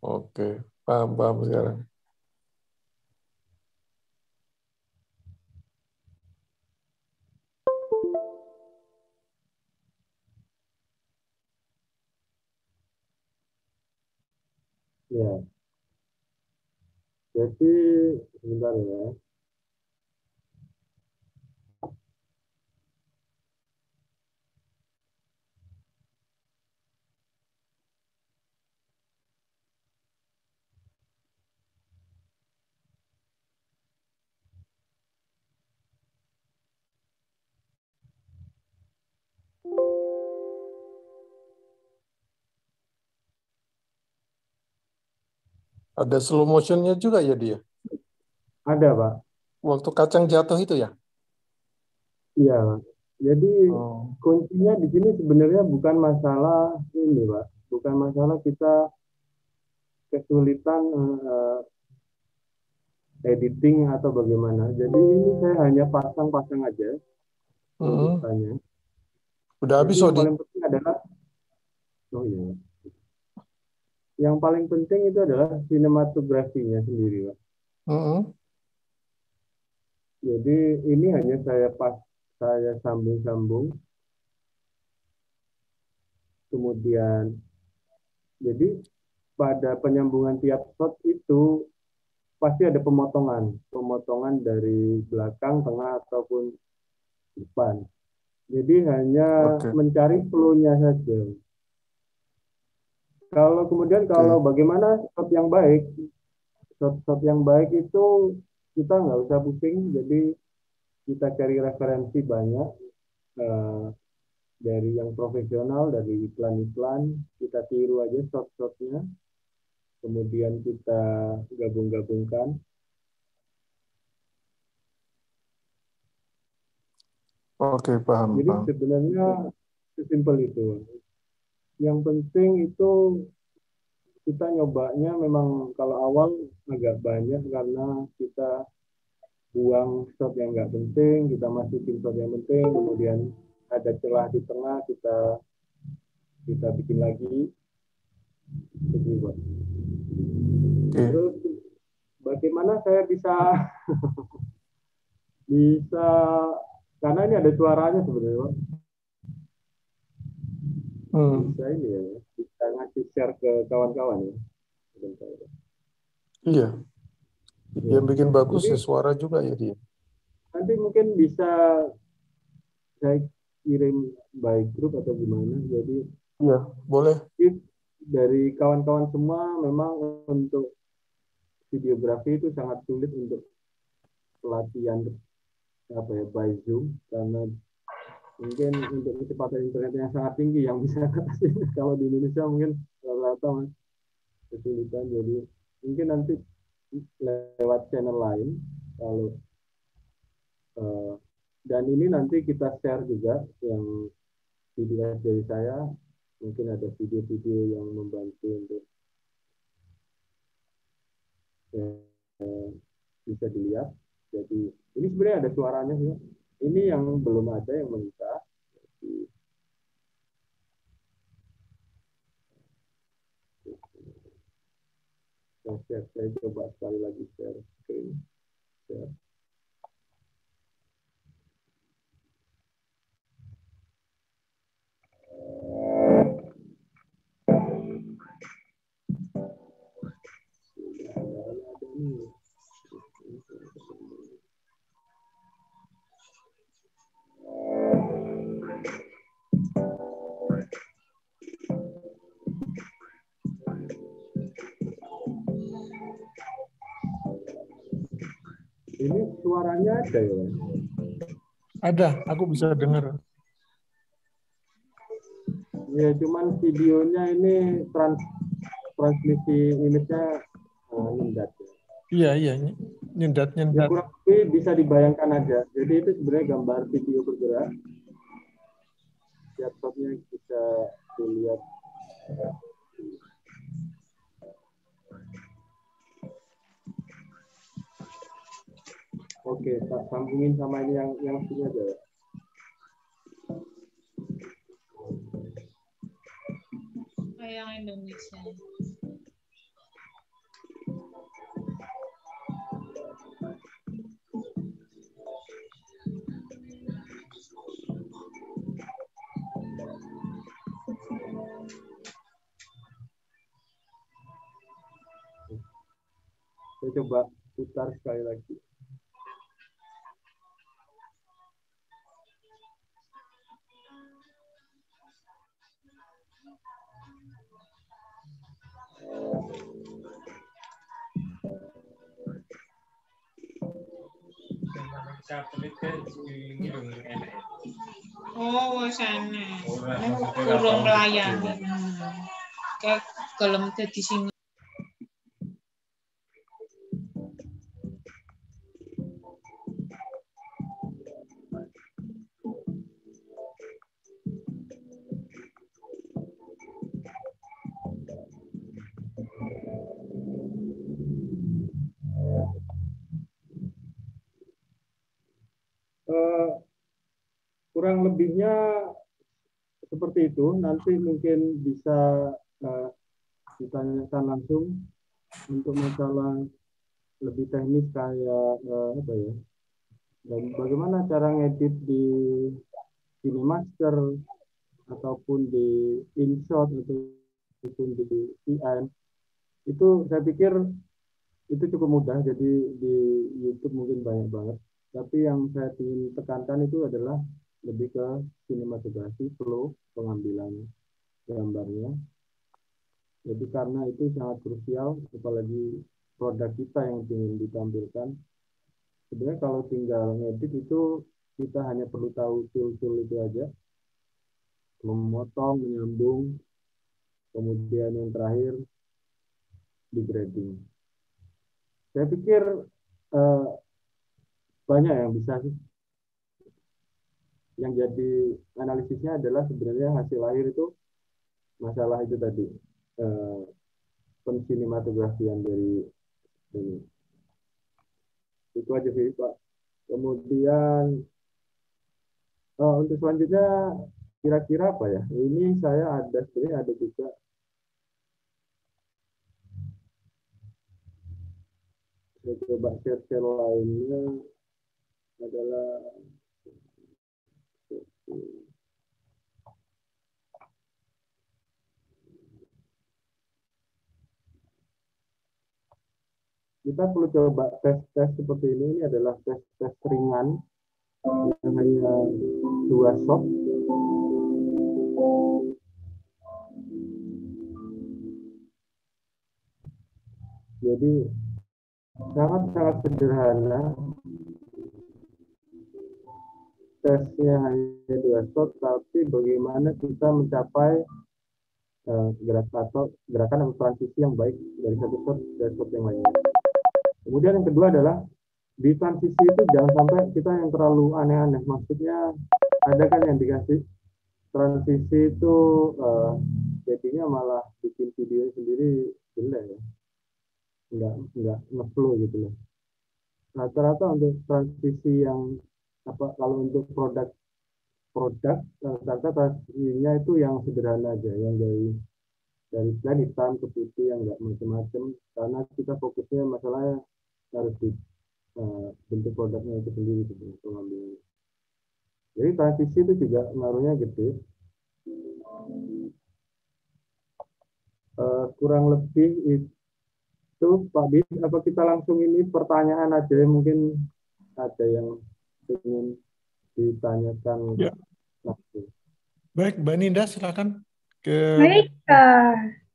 Oke, paham, paham sekarang.
Ya. Jadi sebentar ya.
Ada slow motionnya juga ya dia?
Ada, Pak.
Waktu kacang jatuh itu ya?
Iya, Pak. Jadi
Oh.
kuncinya di sini sebenarnya bukan masalah ini, Pak. Bukan masalah kita kesulitan editing atau bagaimana. Jadi ini saya hanya pasang-pasang aja pemirsanya.
Udah
Jadi
habis,
yang
Odi?
paling penting adalah, oh iya, yang paling penting itu adalah sinematografinya sendiri, Pak. Jadi ini hanya saya sambung-sambung, kemudian jadi pada penyambungan tiap shot itu pasti ada pemotongan dari belakang, tengah ataupun depan. Jadi hanya mencari flow-nya saja. Kalau bagaimana shot yang baik, shot yang baik itu kita nggak usah pusing. Jadi kita cari referensi banyak dari yang profesional, dari iklan-iklan, kita tiru aja shot-shotnya, kemudian kita gabung-gabungkan.
Oke, paham.
Jadi sebenarnya sesimpel itu. Yang penting itu kita nyobanya memang kalau awal agak banyak karena kita buang shot yang nggak penting, kita masukin shot yang penting, kemudian ada celah di tengah, kita bikin lagi. Begitu. Terus bagaimana saya bisa karena ini ada suaranya sebenarnya, Pak. Bisa ini ya, bisa ngasih share ke kawan-kawan ya.
Iya. Yang bikin bagus ya suara juga ya dia.
Nanti mungkin bisa saya kirim by group atau gimana. Jadi
iya, boleh.
Dari kawan-kawan semua memang untuk videografi itu sangat sulit untuk pelatihan by Zoom karena mungkin untuk kecepatan internet yang sangat tinggi yang bisa kalau di Indonesia mungkin rata-rata kesulitan. Jadi mungkin nanti lewat channel lain kalau dan ini nanti kita share juga yang video dari saya, mungkin ada video-video yang membantu untuk bisa dilihat. Jadi ini sebenarnya ada suaranya ya. Ini yang belum ada yang minta. Saya coba sekali lagi share screen. Share. Ini suaranya ada ya?
Ada, aku bisa dengar.
Ya, cuman videonya ini transmisi image-nya nyendat.
Iya, nyendat.
Ya, kurang lebih bisa dibayangkan aja. Jadi itu sebenarnya gambar video bergerak. Laptopnya bisa dilihat. Oke, tak sambungin sama ini yang sini aja.
Yang Indonesia.
Saya coba putar sekali lagi.
Oh, sana. Kurang melayani. Kayak gelem dadi sing
kurang lebihnya seperti itu. Nanti mungkin bisa ditanyakan langsung untuk masalah lebih teknis kayak apa ya, dan bagaimana cara ngedit di KineMaster ataupun di InShot ataupun di VN. Itu saya pikir itu cukup mudah, jadi di YouTube mungkin banyak banget. Tapi yang saya ingin tekankan itu adalah lebih ke sinematografi, flow, pengambilan gambarnya. Jadi karena itu sangat krusial, apalagi produk kita yang ingin ditampilkan. Sebenarnya kalau tinggal ngedit itu kita hanya perlu tahu tool-tool itu aja. Memotong, menyambung, kemudian yang terakhir degrading. Saya pikir banyak yang bisa sih. Yang jadi analisisnya adalah sebenarnya hasil akhir itu masalah itu tadi, pensinematografian dari ini. Itu aja sih Pak. Kemudian untuk selanjutnya kira-kira apa ya? Ini saya sebenarnya ada juga saya coba share lainnya adalah kita perlu coba tes-tes seperti ini. Ini adalah tes-tes ringan yang hanya 2 shot. Jadi sangat-sangat sederhana. Tesnya hanya 2 shot, tapi bagaimana kita mencapai gerakan atau transisi yang baik dari satu shot ke shot yang lainnya. Kemudian yang kedua adalah di transisi itu jangan sampai kita yang terlalu aneh-aneh. Maksudnya ada kan yang dikasih transisi itu jadinya malah bikin video sendiri jelek ya, nggak ngeflow gitu loh. Rata-rata untuk transisi yang kalau untuk produk rata-rata transisinya itu yang sederhana aja, yang dari slide hitam ke putih, yang nggak macam-macam, karena kita fokusnya masalahnya harus di bentuk produknya itu sendiri gitu, pengambilan. Jadi transisi itu juga ngaruhnya gede. Kurang lebih itu Pak Bis, apa kita langsung ini pertanyaan aja, mungkin ada yang ingin ditanyakan
Ya.
langsung.
Baik, Mbak Ninda silakan.
Baik,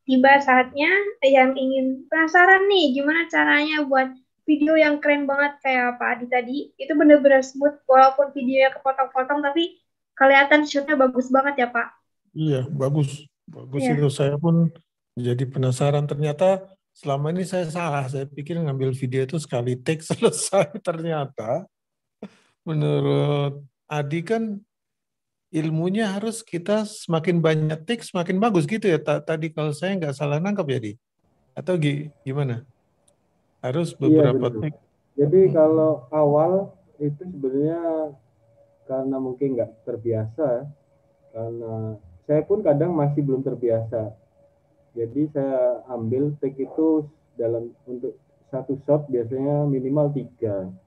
tiba saatnya yang ingin penasaran nih gimana caranya buat video yang keren banget kayak Pak Adi tadi. Itu bener-bener smooth walaupun videonya kepotong-potong tapi kelihatan shootnya bagus banget ya Pak.
Iya, bagus. Bagus
Iya.
itu. Saya pun jadi penasaran. Ternyata selama ini saya salah. Saya pikir ngambil video itu sekali take selesai. Ternyata menurut Adi kan ilmunya harus kita semakin banyak take semakin bagus gitu ya. Tadi kalau saya nggak salah nangkap ya, Di? Atau gimana? Harus beberapa
benar.
take.
Jadi kalau awal itu sebenarnya karena mungkin nggak terbiasa, karena saya pun kadang masih belum terbiasa. Jadi saya ambil take itu untuk satu shot biasanya minimal 3.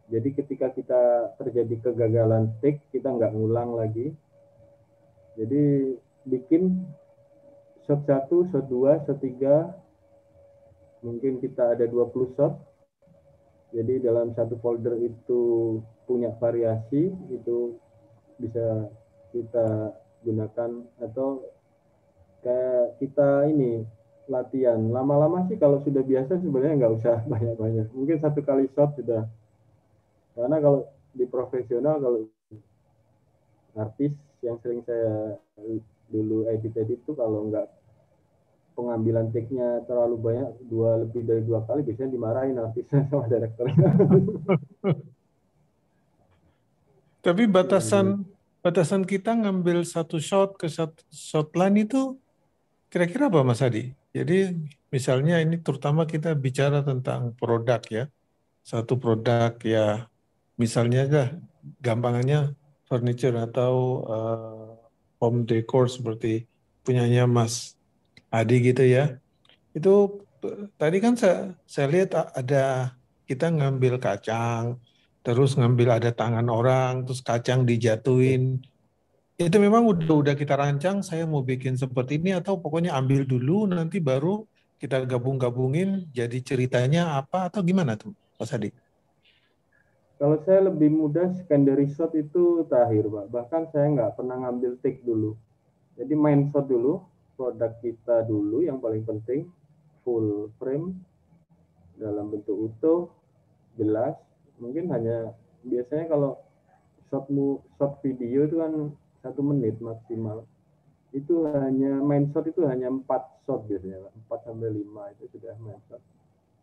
Jadi ketika kita terjadi kegagalan take, kita nggak ngulang lagi. Jadi bikin shot 1, shot 2, shot 3, mungkin kita ada 20 shot. Jadi dalam satu folder itu punya variasi, itu bisa kita gunakan, atau kayak kita ini latihan. Lama-lama sih kalau sudah biasa sebenarnya nggak usah banyak-banyak. Mungkin 1 kali shot sudah. Karena kalau di profesional, kalau artis yang sering saya dulu edit itu, kalau nggak pengambilan take-nya terlalu banyak, lebih dari 2 kali, biasanya dimarahin artisnya sama direkturnya.
Tapi batasan kita ngambil satu shot ke shot lain itu kira-kira apa Mas Adi? Jadi misalnya ini terutama kita bicara tentang produk ya. Satu produk ya, misalnya gampangannya furniture atau home decor seperti punyanya Mas Adi gitu ya. Itu tadi kan saya lihat ada kita ngambil kacang, terus ngambil ada tangan orang, terus kacang dijatuhin. Itu memang udah kita rancang, saya mau bikin seperti ini atau pokoknya ambil dulu nanti baru kita gabung-gabungin jadi ceritanya apa atau gimana tuh Mas Adi?
Kalau saya lebih mudah secondary shot itu terakhir, Pak. Bahkan saya nggak pernah ngambil take dulu. Jadi main shot dulu, produk kita dulu yang paling penting, full frame, dalam bentuk utuh, jelas. Mungkin hanya, biasanya kalau shot video itu kan 1 menit maksimal. Itu hanya, main shot itu hanya 4 shot biasanya, 4-5 itu sudah main shot.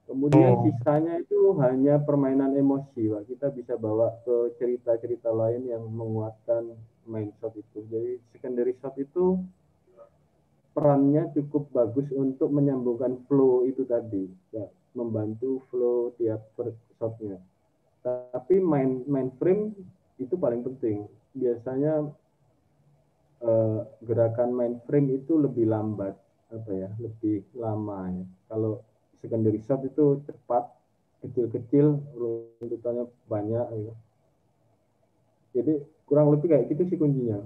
Kemudian sisanya itu hanya permainan emosi, Pak. Kita bisa bawa ke cerita-cerita lain yang menguatkan main shot itu. Jadi secondary shot itu perannya cukup bagus untuk menyambungkan flow itu tadi, ya, membantu flow tiap shotnya. Tapi main frame itu paling penting. Biasanya gerakan main frame itu lebih lambat, lebih lama ya. Kalau secondary shot itu cepat, kecil-kecil, runtutannya banyak gitu. Jadi kurang lebih kayak gitu sih kuncinya.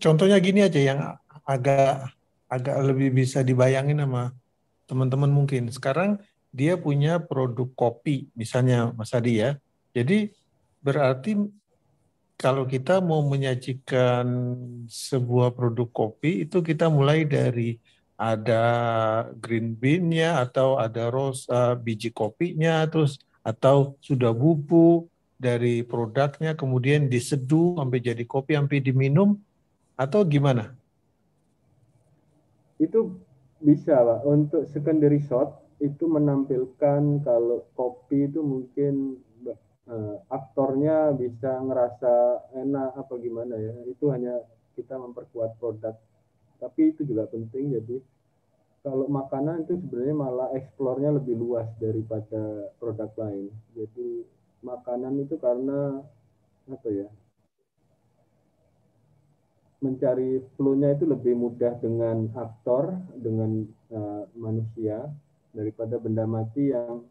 Contohnya gini aja yang agak lebih bisa dibayangin sama teman-teman mungkin. Sekarang dia punya produk kopi misalnya Mas Adi ya. Jadi berarti kalau kita mau menyajikan sebuah produk kopi itu kita mulai dari ada green bean-nya atau ada biji kopinya terus atau sudah bubuk dari produknya kemudian diseduh sampai jadi kopi sampai diminum atau gimana?
Itu bisa, Pak. Untuk secondary shot itu menampilkan kalau kopi itu mungkin aktornya bisa ngerasa enak apa gimana ya. Itu hanya kita memperkuat produk. Tapi itu juga penting. Jadi kalau makanan itu sebenarnya malah eksplornya lebih luas daripada produk lain. Jadi makanan itu karena mencari flow-nya itu lebih mudah dengan aktor, dengan manusia daripada benda mati yang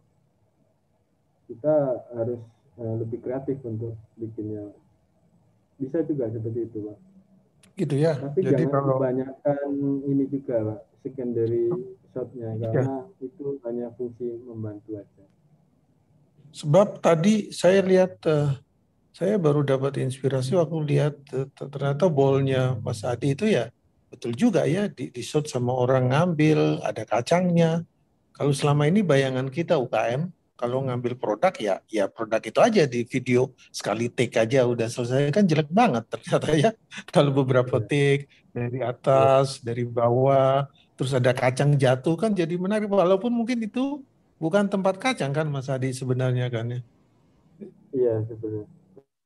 kita harus lebih kreatif untuk bikinnya. Bisa juga seperti itu, Pak.
Gitu ya.
Tapi
Jadi
jangan
kalau
kebanyakan ini juga, Pak, secondary shot-nya, karena itu hanya fungsi membantu aja.
sebab tadi saya lihat saya baru dapat inspirasi waktu lihat ternyata bolnya Mas Adi itu ya betul juga ya di shot sama orang ngambil ada kacangnya. Kalau selama ini bayangan kita UKM kalau ngambil produk ya produk itu aja di video sekali take aja udah selesai kan jelek banget ternyata ya. Kalau beberapa take dari atas, dari bawah, terus ada kacang jatuh kan jadi menarik walaupun mungkin itu bukan tempat kacang kan Mas Adi sebenarnya kan ya.
Iya, sebenarnya.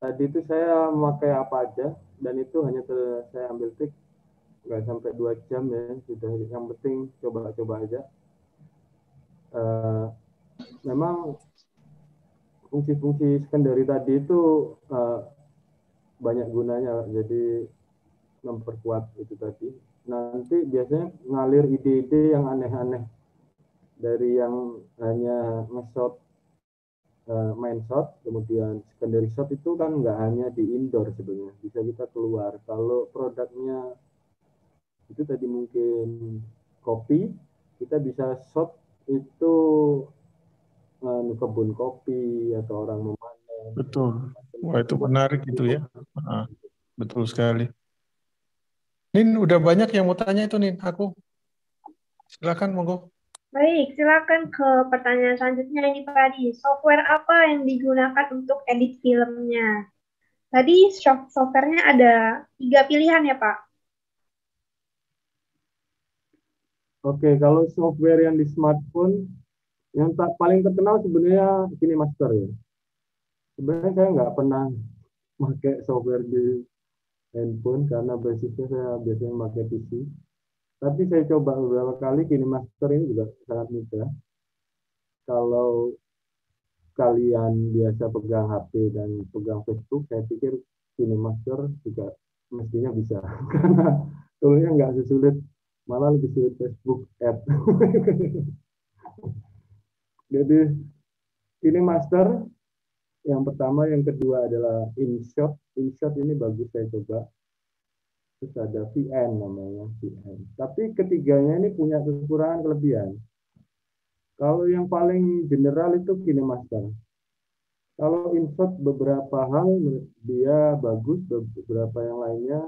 Tadi itu saya memakai apa aja, dan itu hanya saya ambil take nggak sampai 2 jam ya, sudah. Yang penting coba-coba aja. Memang fungsi-fungsi secondary tadi itu banyak gunanya, jadi memperkuat itu tadi. Nanti biasanya ngalir ide-ide yang aneh-aneh dari yang hanya nge-shot, main shot, kemudian secondary shot itu kan nggak hanya di indoor sebenarnya, bisa kita keluar. Kalau produknya itu tadi mungkin kopi, kita bisa shot itu kebun kopi atau orang memanen.
Betul. Wah itu menarik itu ya. Betul sekali. Nin udah banyak yang mau tanya itu Nin. Aku silakan monggo.
Baik, silakan ke pertanyaan selanjutnya ini Pak Adi. Software apa yang digunakan untuk edit filmnya? Tadi softwarenya ada 3 pilihan ya Pak?
Oke, kalau software yang di smartphone, yang paling terkenal sebenarnya KineMaster ya. Sebenarnya saya nggak pernah pakai software di handphone karena basisnya saya biasanya pakai PC. Tapi saya coba beberapa kali, KineMaster ini juga sangat mudah. Kalau kalian biasa pegang HP dan pegang Facebook, saya pikir KineMaster juga mestinya bisa. Karena toolnya nggak sesulit, malah lebih sulit Facebook Ads. Jadi KineMaster yang pertama, yang kedua adalah InShot. InShot ini bagus, saya coba. Terus ada VN namanya, VN. Tapi ketiganya ini punya kekurangan kelebihan. Kalau yang paling general itu KineMaster. Kalau InShot beberapa hal dia bagus, beberapa yang lainnya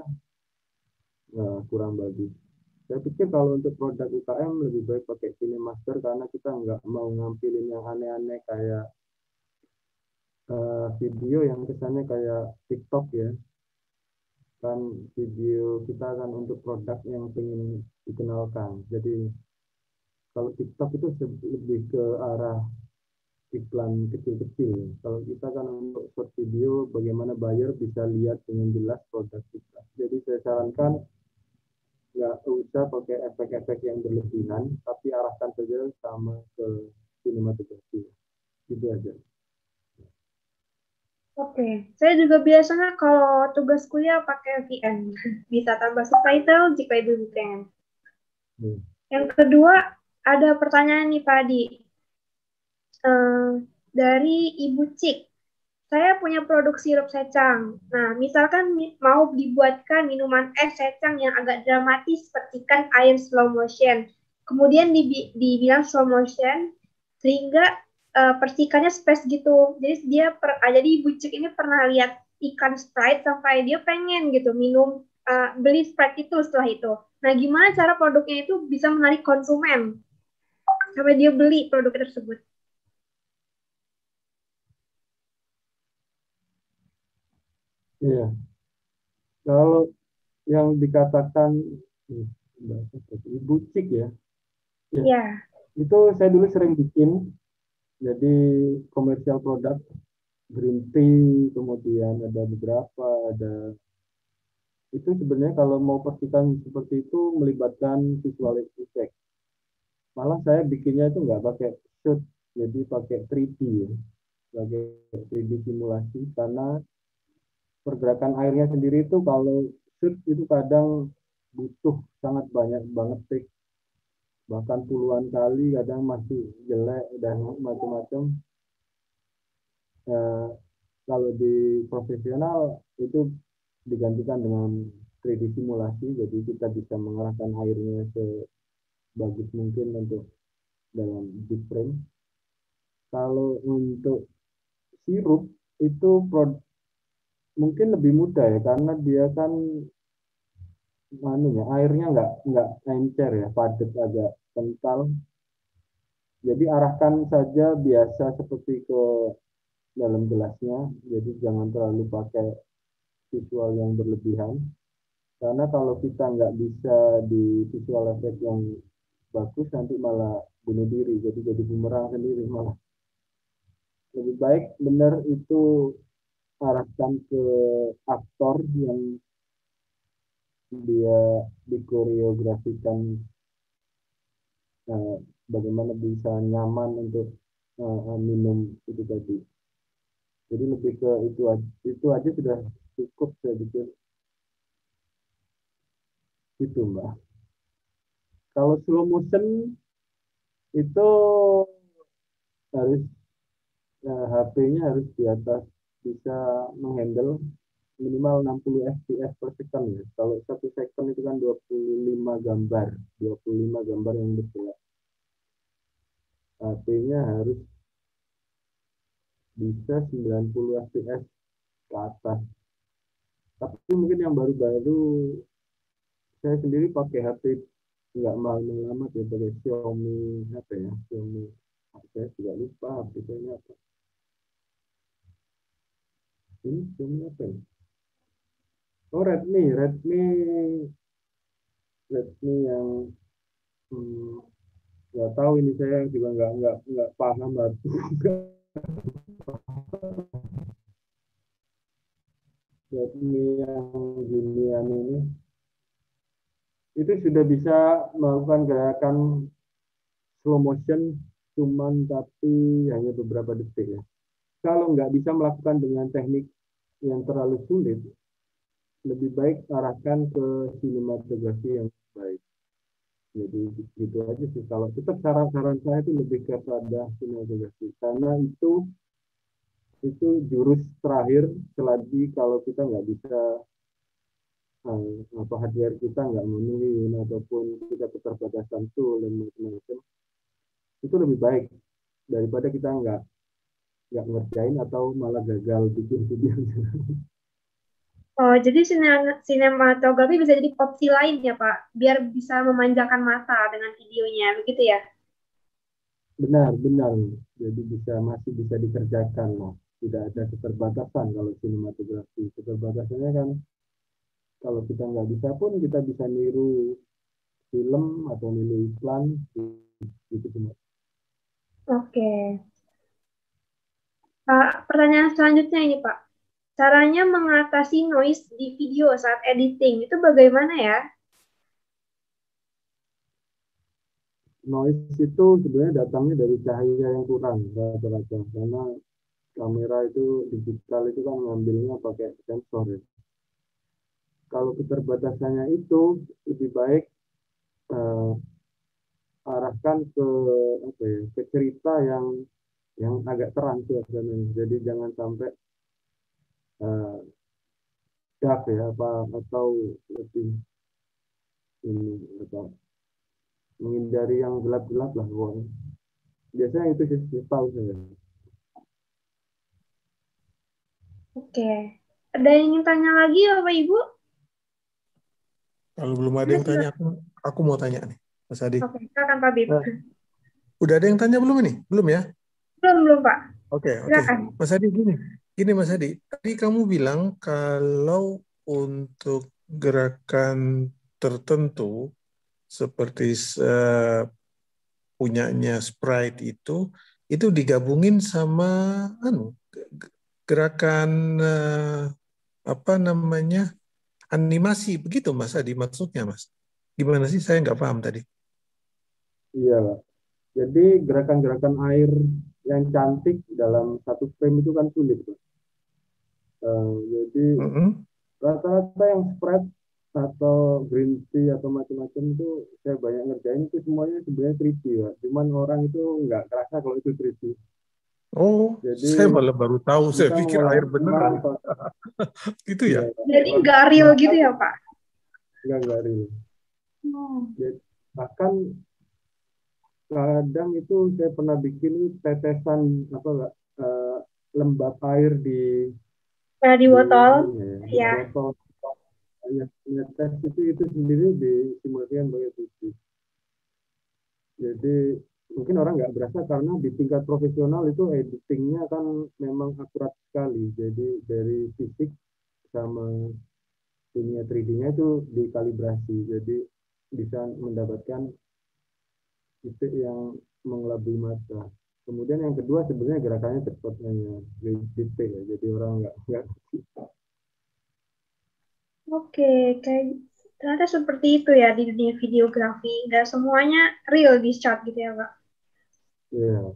kurang bagus. Saya pikir kalau untuk produk UKM lebih baik pakai KineMaster karena kita nggak mau ngampilin yang aneh-aneh kayak video yang kesannya kayak TikTok ya. Kan video kita kan untuk produk yang ingin dikenalkan. Jadi kalau TikTok itu lebih ke arah iklan kecil-kecil. Kalau kita kan untuk short video, bagaimana buyer bisa lihat dengan jelas produk kita. Jadi saya sarankan nggak usah pakai efek-efek yang berlebihan, tapi arahkan saja sama ke sinematografi. Itu aja.
Oke, saya juga biasanya kalau tugas kuliah pakai VN. Bisa tambah subtitle jika ibu pengen. Yang kedua, ada pertanyaan nih Pak Adi. Dari Ibu Cik. Saya punya produk sirup secang. Nah, misalkan mau dibuatkan minuman es secang yang agak dramatis seperti air slow motion. Kemudian dibilang slow motion, sehingga percikannya space gitu. Jadi jadi Ibu Cik ini pernah lihat ikan Sprite sampai dia pengen gitu minum, beli Sprite itu setelah itu. Nah, gimana cara produknya itu bisa menarik konsumen sampai dia beli produk tersebut?
Iya. Kalau yang dikatakan Ibu Cik ya.
Iya.
Itu saya dulu sering bikin. Jadi komersial produk green tea, kemudian ada beberapa, ada itu sebenarnya kalau mau percikan seperti itu melibatkan visual effect. Malah saya bikinnya itu nggak pakai shoot, jadi pakai 3D ya, pakai 3D simulasi karena pergerakan airnya sendiri itu kalau shoot itu kadang butuh sangat banyak banget take, bahkan puluhan kali, kadang masih jelek dan macam-macam. Kalau di profesional itu digantikan dengan 3D simulasi, jadi kita bisa mengarahkan airnya sebagus mungkin untuk dalam deep frame. Kalau untuk sirup itu mungkin lebih mudah ya karena dia kan airnya nggak encer ya, padat, agak kental. Jadi arahkan saja biasa seperti ke dalam gelasnya, jadi jangan terlalu pakai visual yang berlebihan. Karena kalau kita nggak bisa di visual effect yang bagus, nanti malah bunuh diri, jadi bumerang sendiri malah. Lebih baik benar itu arahkan ke aktor yang dia dikoreografikan bagaimana bisa nyaman untuk minum itu tadi. Jadi lebih ke itu aja sudah cukup saya pikir. Itu Mbak. Kalau slow motion itu harus HP-nya harus di atas bisa menghandle minimal 60 fps per second ya. Kalau 1 second itu kan 25 gambar yang bergerak. HP-nya harus bisa 90 fps ke atas. Tapi mungkin yang baru-baru saya sendiri pakai HP nggak mahal-mahal amat ya, pakai Xiaomi apa ya, Xiaomi, saya juga lupa HP-nya apa. Ini Xiaomi apa ya? Oh, Redmi yang nggak tahu, ini saya juga nggak paham arti. Redmi yang ginian ini itu sudah bisa melakukan gerakan slow motion, cuman tapi hanya beberapa detik ya. kalau nggak bisa melakukan dengan teknik yang terlalu sulit, lebih baik arahkan ke sinematografi yang baik. Jadi gitu aja sih. Kalau tetap saran-saran saya itu lebih kepada sinematografi, karena itu jurus terakhir selagi kalau kita nggak bisa apa hardware kita nggak memenuhi ataupun kita keterbatasan tool dan macam-macam, itu lebih baik daripada kita nggak ngerjain atau malah gagal bikin video.
Oh, jadi sinematografi bisa jadi opsi lain ya, Pak, biar bisa memanjakan mata dengan videonya, begitu ya?
Benar. Jadi masih bisa dikerjakan lah. Tidak ada keterbatasan kalau sinematografi. Keterbatasannya kan kalau kita nggak bisa pun kita bisa niru film atau niru iklan gitu semua.
Oke. Pak, pertanyaan selanjutnya ini, Pak. Caranya mengatasi noise di video saat editing itu bagaimana ya?
Noise itu sebenarnya datangnya dari cahaya yang kurang rata-rata, karena kamera itu digital itu kan ngambilnya pakai sensor ya. Kalau keterbatasannya itu lebih baik arahkan ke apa ya, ke cerita yang agak terang suasananya. Jadi jangan sampai uh, dark ya atau lebih ini atau menghindari yang gelap-gelap lah. Biasanya itu sih tahu saya.
Oke. Ada yang ingin tanya lagi, Bapak Ibu?
Kalau belum ada yang tanya, aku mau tanya nih, Mas Adi.
Oke, silakan Pak Bib.
Udah ada yang tanya belum ini? Belum ya?
Belum Pak.
Oke.
Silakan.
Mas Adi gini Mas Adi. Tadi kamu bilang kalau untuk gerakan tertentu seperti punyanya Sprite itu digabungin sama gerakan apa namanya animasi, begitu Mas Adi maksudnya Mas? Gimana sih, saya nggak paham tadi.
Iya Pak. Jadi gerakan-gerakan air yang cantik dalam satu frame itu kan sulit Pak. Jadi rata-rata yang Sprite atau green tea atau macam-macam itu saya banyak ngerjain itu semuanya sebenarnya 3D Pak. Cuman orang itu nggak kerasa kalau itu 3D.
Oh,
Jadi
saya malah baru tahu. Saya pikir air beneran. Gitu ya?
Jadi nggak real gitu ya Pak?
Nggak real. Jadi, bahkan kadang itu saya pernah bikin tetesan lembab air di
botol.
Di botol. Tes itu sendiri disimulasikan pakai TV. Jadi mungkin orang nggak berasa karena di tingkat profesional itu editingnya kan memang akurat sekali. Jadi dari fisik sama dunia 3D-nya itu dikalibrasi. Jadi bisa mendapatkan titik yang mengelabui mata. Kemudian yang kedua sebenarnya gerakannya cepat hanya detail ya. Jadi orang nggak.
Oke, kayak ternyata seperti itu ya di dunia videografi. Nggak semuanya real di shot gitu ya Pak?
Iya.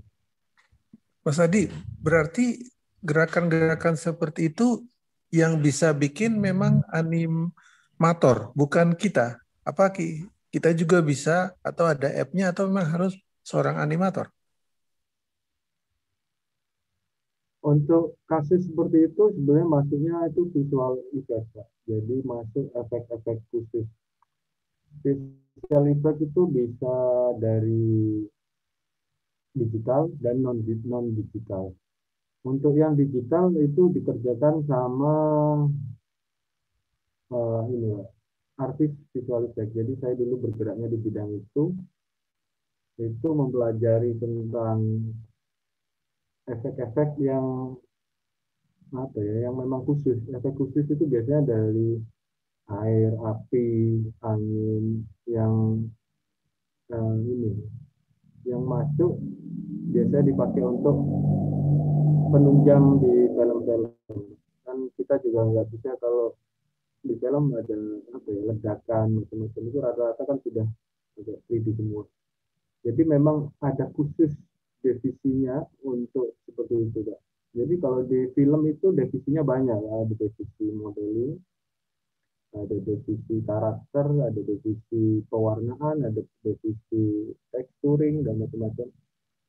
Mas Adi, berarti gerakan-gerakan seperti itu yang bisa bikin memang animator, bukan kita. Apa kita juga bisa atau ada app-nya atau memang harus seorang animator?
Untuk kasus seperti itu sebenarnya masuknya itu visual effect, Pak. Jadi masuk efek-efek khusus. Visual effect itu bisa dari digital dan non digital. Untuk yang digital itu dikerjakan sama ini artis visual effect. Jadi saya dulu bergeraknya di bidang itu mempelajari tentang efek-efek yang apa ya, yang memang khusus. Efek khusus itu biasanya dari air, api, angin yang ini yang masuk biasanya dipakai untuk penunjang di film-film. Kan kita juga nggak bisa kalau di film ada apa ya, ledakan macam-macam itu rata-rata kan sudah ada 3D semua. Jadi memang ada khusus divisinya untuk seperti itu, Pak. Jadi kalau di film itu divisinya banyak, ada divisi modeling, ada divisi karakter, ada divisi pewarnaan, ada divisi texturing dan macam-macam.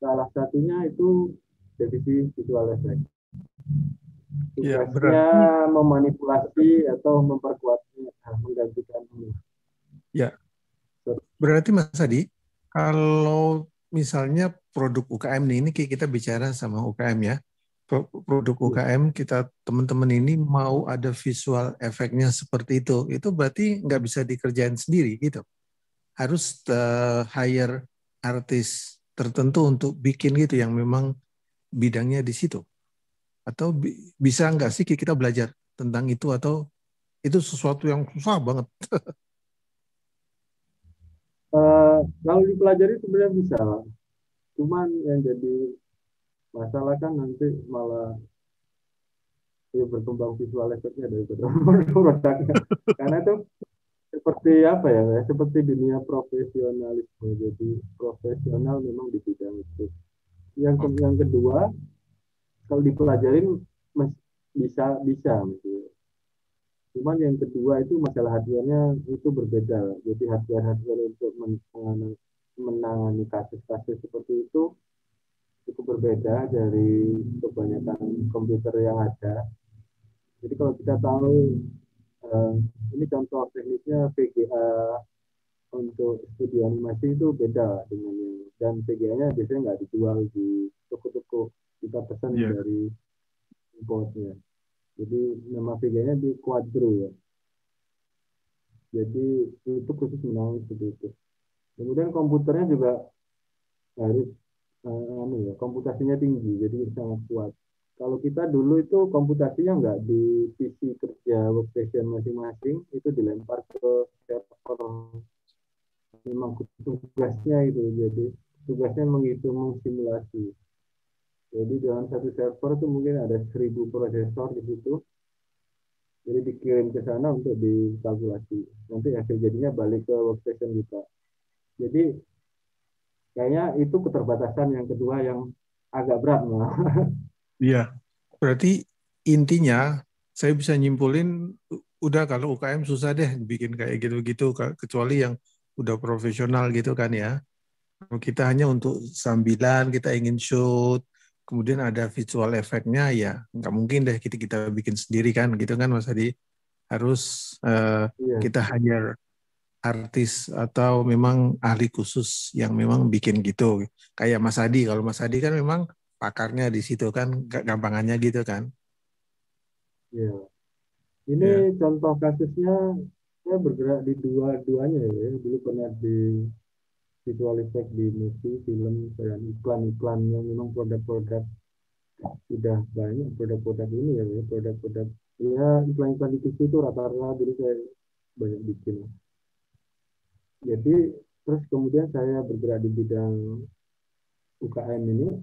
Salah satunya itu divisi visual effect.
Ya,
Tugasnya memanipulasi atau memperkuatnya, menggantikan.
ya. Berarti Mas Adi, kalau misalnya produk UKM nih, ini kita bicara sama UKM ya. Produk UKM kita teman-teman ini mau ada visual efeknya seperti itu berarti nggak bisa dikerjain sendiri gitu. Harus hire artis tertentu untuk bikin gitu yang memang bidangnya di situ. Atau bisa nggak sih kita belajar tentang itu atau itu sesuatu yang susah banget?
Kalau dipelajari sebenarnya bisa lah. Cuman yang jadi masalah kan nanti malah berkembang visual efeknya daripada produknya. Karena itu seperti apa ya, seperti dunia profesionalisme. Jadi profesional memang di bidang itu. Yang kedua, kalau dipelajarin bisa bisa gitu. Cuman yang kedua itu masalah hardware-nya itu berbeda. Jadi hardware untuk menangani kasus-kasus seperti itu cukup berbeda dari kebanyakan komputer yang ada. Jadi kalau kita tahu ini contoh teknisnya VGA untuk studio animasi itu beda dengan yang, dan VGA-nya biasanya nggak dijual di toko-toko, kita pesan dari importnya. Jadi nama VGA-nya di Quadro ya. Jadi itu khusus menangani seperti itu. Kemudian komputernya juga harus komputasinya tinggi, jadi sangat kuat. Kalau kita dulu itu komputasinya nggak di PC kerja workstation masing-masing, itu dilempar ke server. Memang tugasnya itu, jadi tugasnya menghitung simulasi. Jadi dalam satu server itu mungkin ada 1000 prosesor di situ. Jadi dikirim ke sana untuk dikalkulasi. Nanti hasil jadinya balik ke workstation kita. Jadi kayaknya itu keterbatasan yang kedua yang agak berat malah.
Iya, berarti intinya saya bisa nyimpulin udah kalau UKM susah deh bikin kayak gitu-gitu kecuali yang udah profesional gitu kan ya. Kalau kita hanya untuk sambilan kita ingin shoot, kemudian ada visual efeknya ya nggak mungkin deh kita bikin sendiri kan gitu kan Mas Adi. Harus
Iya,
kita hire artis atau memang ahli khusus yang memang bikin gitu. Kayak Mas Adi, kalau Mas Adi kan memang pakarnya di situ kan, gampangannya gitu kan.
iya. Ini
Ya.
contoh kasusnya saya bergerak di dua-duanya ya. Dulu pernah di visual effect di musik, film, dan iklan-iklan yang memang produk-produk sudah banyak produk-produk ini ya, produk-produk ya iklan-iklan di TV itu rata-rata dulu saya banyak bikin. Jadi terus kemudian saya bergerak di bidang UKM ini,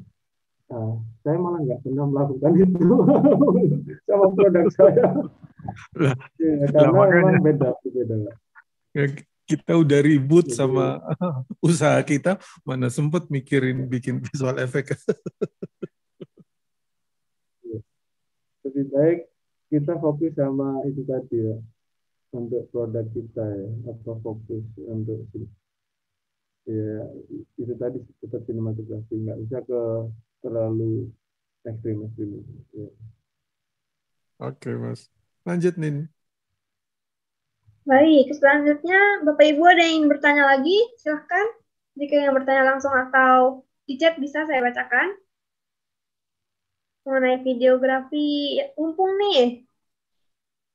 saya malah nggak pernah melakukan itu sama produk saya.
Lah,
Ya,
lah
karena memang
makanya
beda.
ya, kita udah ribut
Jadi
sama usaha kita, mana sempet mikirin bikin visual efek.
ya, lebih baik kita fokus sama itu tadi ya, untuk produk kita ya, atau fokus untuk ya itu tadi tetap sinematografi, nggak bisa ke terlalu ekstrim ya.
Oke, Mas. Lanjut, Nin.
Baik, selanjutnya Bapak Ibu ada yang ingin bertanya lagi? Silahkan. Jika yang bertanya langsung atau di chat bisa saya bacakan. Mengenai videografi, mumpung nih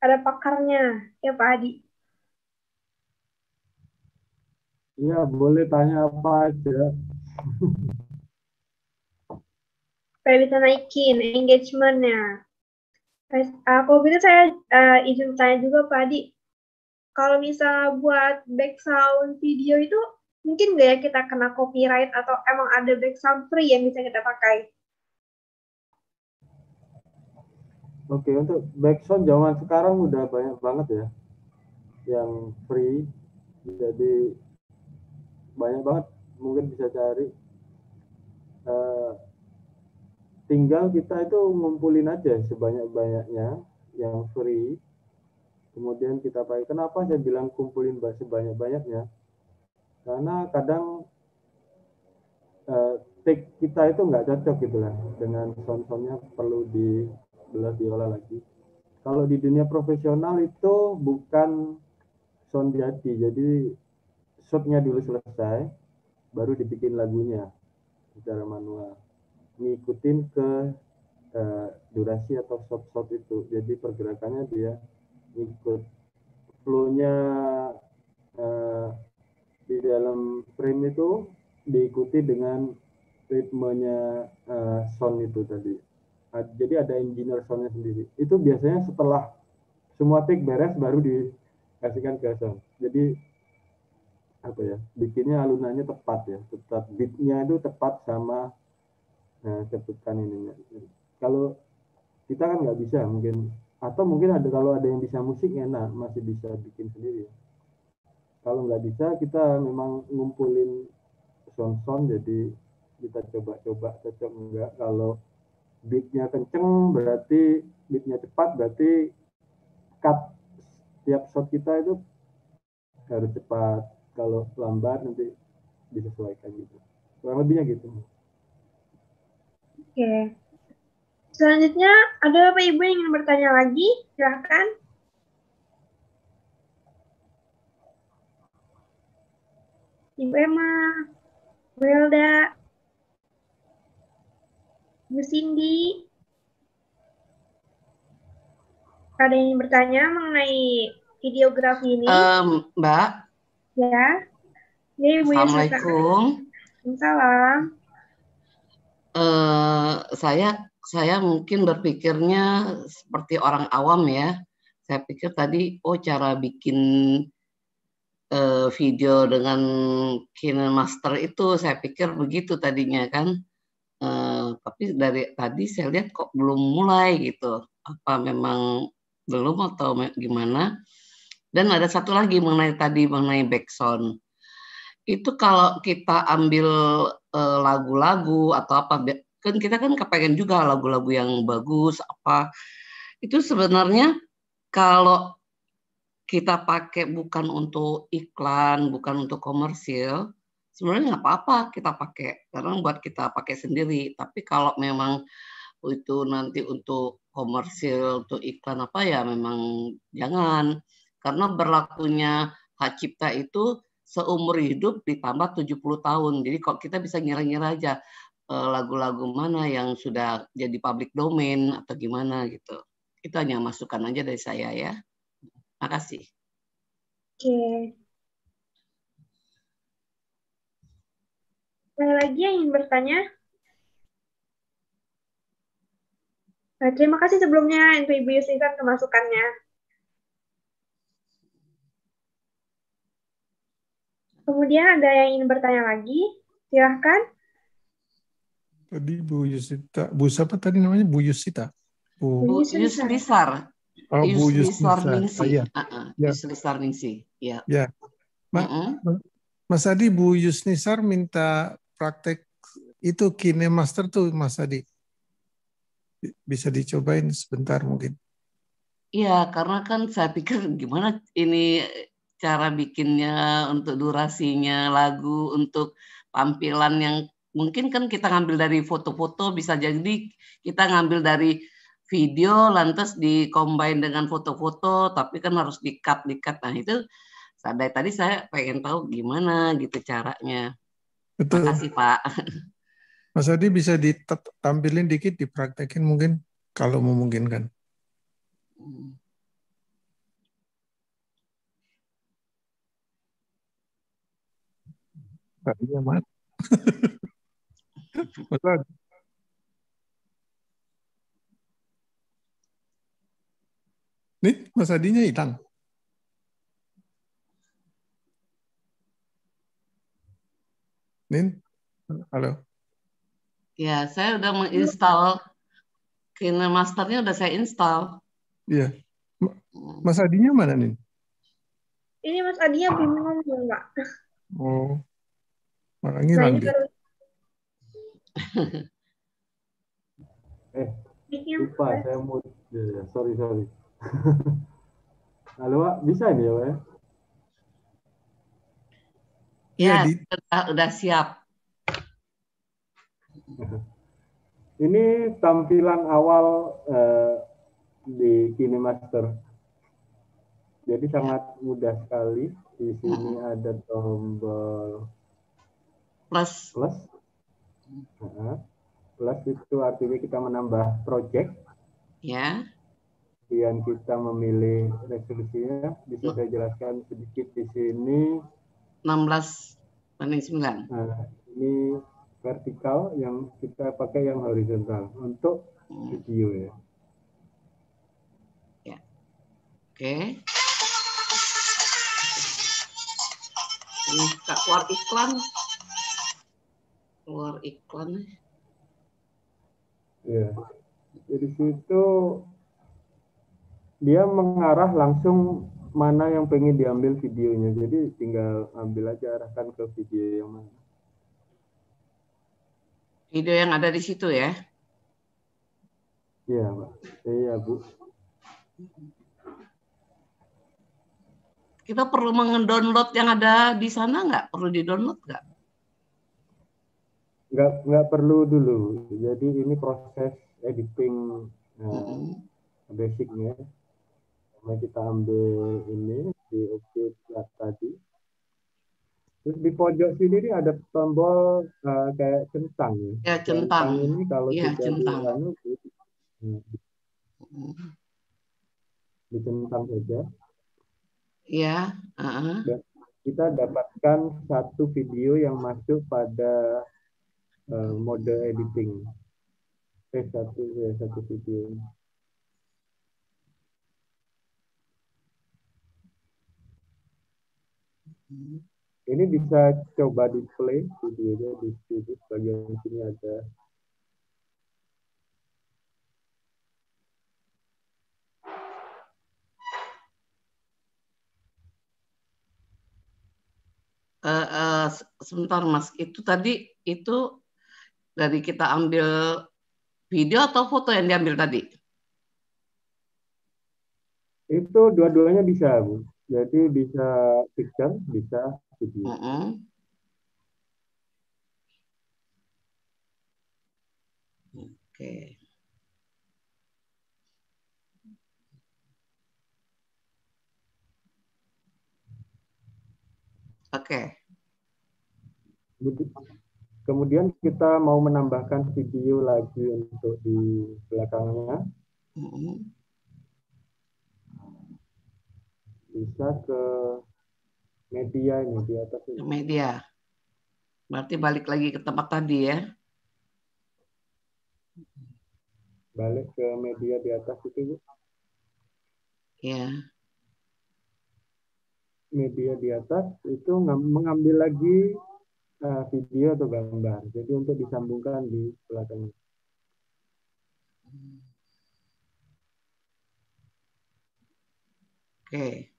ada pakarnya, ya Pak Adi.
Iya, boleh tanya apa aja.
Supaya bisa naikin engagement-nya. Kalau gitu saya izin tanya juga Pak Adi. Kalau misalnya buat background video itu, mungkin nggak ya kita kena copyright atau emang ada background free yang bisa kita pakai?
Oke, untuk backsound zaman sekarang udah banyak banget ya yang free, jadi banyak banget mungkin bisa cari. tinggal kita itu ngumpulin aja sebanyak-banyaknya yang free. Kemudian kita pakai. Kenapa saya bilang kumpulin sebanyak-banyaknya? Karena kadang take kita itu nggak cocok gitu lah dengan sound-soundnya, perlu diolah lagi. Kalau di dunia profesional itu bukan sound jadi shotnya dulu selesai, baru dibikin lagunya secara manual, ngikutin ke durasi atau shot itu. Jadi pergerakannya dia ikut flow-nya di dalam frame itu diikuti dengan ritmenya sound itu tadi. Jadi ada engineer soundnya sendiri. Itu biasanya setelah semua take beres baru dikasihkan ke sound. Jadi apa ya, bikinnya alunannya tepat ya, tepat beatnya itu tepat sama ketukan ininya. Kalau kita kan nggak bisa mungkin, atau mungkin kalau ada yang bisa musik enak masih bisa bikin sendiri. Kalau nggak bisa kita memang ngumpulin sound, jadi kita coba-coba cocok enggak. Kalau beatnya kenceng berarti beatnya cepat, berarti cut tiap shot kita itu harus cepat. Kalau lambat nanti disesuaikan gitu. Kurang lebihnya gitu.
Oke. Selanjutnya ada Bapak Ibu yang ingin bertanya lagi? Silahkan. Ibu Emma, Bu Elda, Bu Cindy. Ada yang ingin bertanya mengenai videografi ini?
Mbak.
Ya. Ini Bu Yusita.
Assalamualaikum.
Waalaikumsalam.
Saya mungkin berpikirnya seperti orang awam ya. Saya pikir tadi, cara bikin video dengan KineMaster itu, saya pikir begitu tadinya kan. Tapi dari tadi saya lihat kok belum mulai gitu. Apa memang belum atau gimana? Dan ada satu lagi mengenai backsound. Itu kalau kita ambil lagu-lagu atau apa, kan kita kan kepengen juga lagu-lagu yang bagus apa. Itu sebenarnya kalau kita pakai bukan untuk iklan, bukan untuk komersil, sebenarnya nggak apa-apa kita pakai, karena buat kita pakai sendiri. Tapi kalau memang itu nanti untuk komersil, untuk iklan apa ya memang jangan. Karena berlakunya hak cipta itu seumur hidup ditambah 70 tahun. Jadi kok kita bisa ngira-ngira aja lagu-lagu mana yang sudah jadi public domain atau gimana gitu. Itu hanya masukan aja dari saya ya. Makasih.
Oke. Ada lagi yang ingin bertanya? Terima kasih sebelumnya untuk Ibu Yusita untuk masukannya. Kemudian ada yang ingin bertanya lagi? Silahkan.
Tadi Bu Yusita, Bu siapa tadi namanya? Bu Yusita?
Bu Yuslisar.
Oh, Bu
Yuslisar
Yuslisar.
Ningsi.
Ya.
Yuslisar Ningsi. Ya.
Ya. Mas Adi, Bu Yuslisar minta praktek itu KineMaster tuh, Mas Adi. Bisa dicobain sebentar mungkin.
Iya, karena kan saya pikir gimana ini cara bikinnya, untuk durasinya lagu, untuk tampilan yang mungkin kan kita ngambil dari foto-foto, bisa jadi kita ngambil dari video lantas di-combine dengan foto-foto, tapi kan harus di-cut. Nah itu dari tadi saya pengen tahu gimana gitu caranya.
Betul.
Makasih Pak.
Mas Adi bisa ditampilin dikit, dipraktekin mungkin kalau memungkinkan. Tadinya mat. Mas Adi. Nih, Mas Adinya hilang. Nin, halo.
Ya, saya udah menginstal KineMaster-nya, udah saya install.
Iya. Mas Adinya mana nih?
Ini Mas Adinya belum ngomong, Mbak.
Oh, makanya ngilang dia.
Mic-nya
lupa
Mas.
saya mau. Ya, sorry. Halo, Pak. Bisa ini ya, Pak?
Ya,
Iya,
udah siap.
Ini tampilan awal di KineMaster. Jadi sangat mudah sekali. Di sini ada tombol
Plus.
plus. Nah, plus itu artinya kita menambah project.
Ya.
Kemudian kita memilih resolusinya. Bisa saya jelaskan sedikit di sini.
16:9.
Nah, ini vertikal, yang kita pakai yang horizontal untuk video ya.
Ya. Oke. Ini Kak, keluar iklan.
Ya. Jadi situ dia mengarah langsung mana yang pengen diambil videonya. Jadi tinggal ambil aja, arahkan ke video yang mana.
Video yang ada di situ ya.
Iya, Pak. Iya, Bu.
Kita perlu mendownload yang ada di sana nggak? Perlu di-download nggak?
Nggak perlu dulu. Jadi ini proses editing basicnya. Nah, kita ambil ini di objek tadi. Terus di pojok sini ada tombol kayak centang.
Ya, centang.
Ini kalau
Ya,
sudah
centang.
Dicentang saja.
Iya.
Dan kita dapatkan satu video yang masuk pada mode editing. Satu video. Ini bisa coba display videonya di sini, bagian sini ada.
Sebentar Mas, itu tadi dari kita ambil video atau foto yang diambil tadi?
Itu dua-duanya bisa, Bu. Jadi bisa picture, bisa video.
Oke. Oke.
Kemudian kita mau menambahkan video lagi untuk di belakangnya. Bisa ke media ini di atas ini.
Media. Berarti balik lagi ke tempat tadi ya.
Balik ke media di atas itu, Bu.
Ya.
Media di atas itu mengambil lagi video atau gambar. Jadi untuk disambungkan di belakang.
Oke.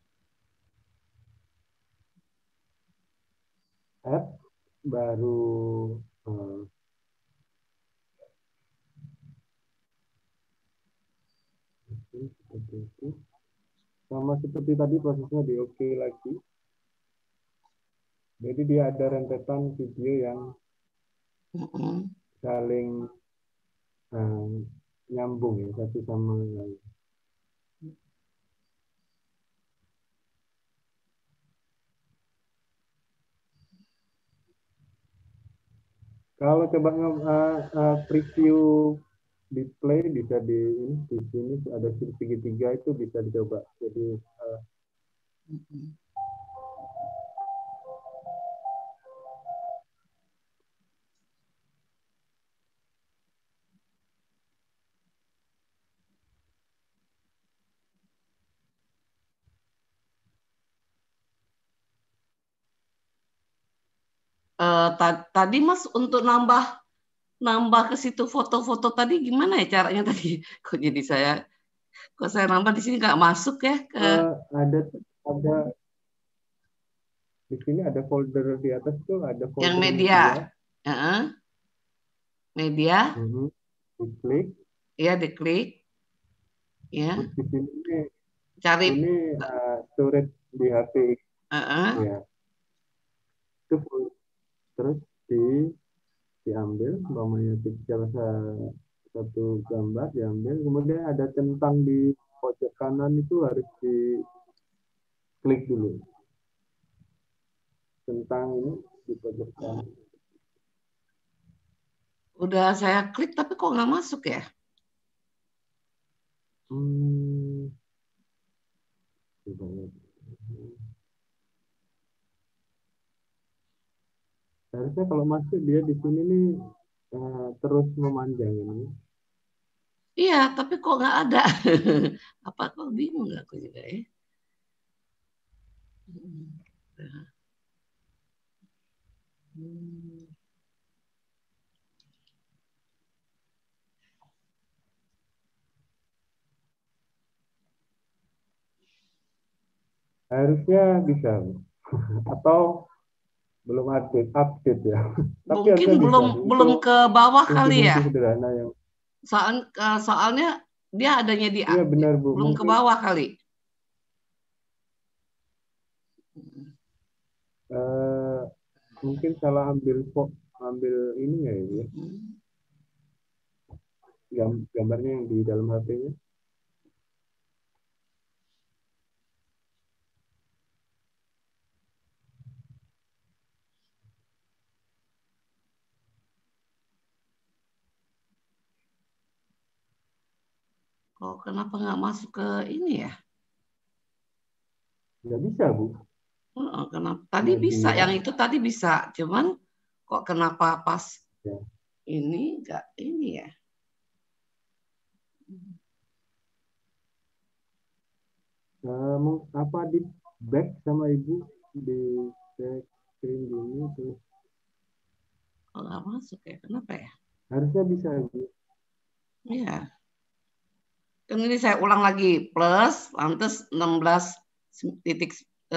Add baru seperti itu. Sama seperti tadi prosesnya di oke lagi. Jadi dia ada rentetan video yang saling nyambung ya, satu sama lain. Kalau coba preview display bisa di sini ada segitiga itu bisa dicoba. Jadi
tadi Mas untuk nambah ke situ foto-foto tadi gimana ya caranya tadi? Kok saya nambah di sini nggak masuk ya ke
ada di sini ada folder di atas tuh, ada folder
yang media. Media.
Diklik.
Ya, diklik. Ya,
Di sini
cari.
ini storage di HP. Ya, itu terus diambil, umpamanya picture satu gambar diambil, kemudian ada centang di pojok kanan itu harus diklik dulu. Centang ini di pojok kanan.
Udah saya klik tapi kok nggak masuk ya?
Coba lihat. Harusnya kalau masuk dia di sini nih terus memanjang ini.
Iya, tapi kok nggak ada. Apa kok bingung nggak aku juga ya?
Harusnya bisa, atau belum update ya. Tapi
Mungkin belum ke bawah kali ya.
Sederhana yang
soalnya dia adanya di
iya, benar, Bu.
belum ke bawah kali.
Mungkin salah ambil ini ya, ya. Gambarnya yang di dalam HP-nya.
Oh, kenapa nggak masuk ke ini ya?
Nggak bisa, Bu.
Kenapa? Tadi bisa, yang itu tadi bisa. Cuman kok kenapa pas ya. Ini nggak ini ya?
Apa di back sama Ibu di screen gini terus?
Oh, nggak masuk ya? Kenapa ya?
Harusnya bisa, Bu.
Iya. Kan ini saya ulang lagi, plus lantas 16.9.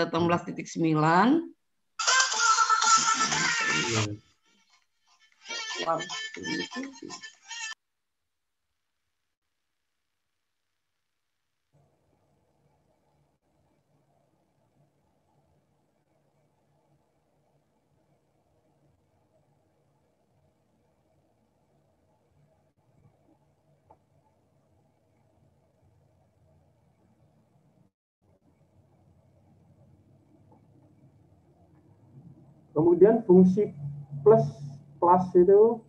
Kemudian fungsi plus itu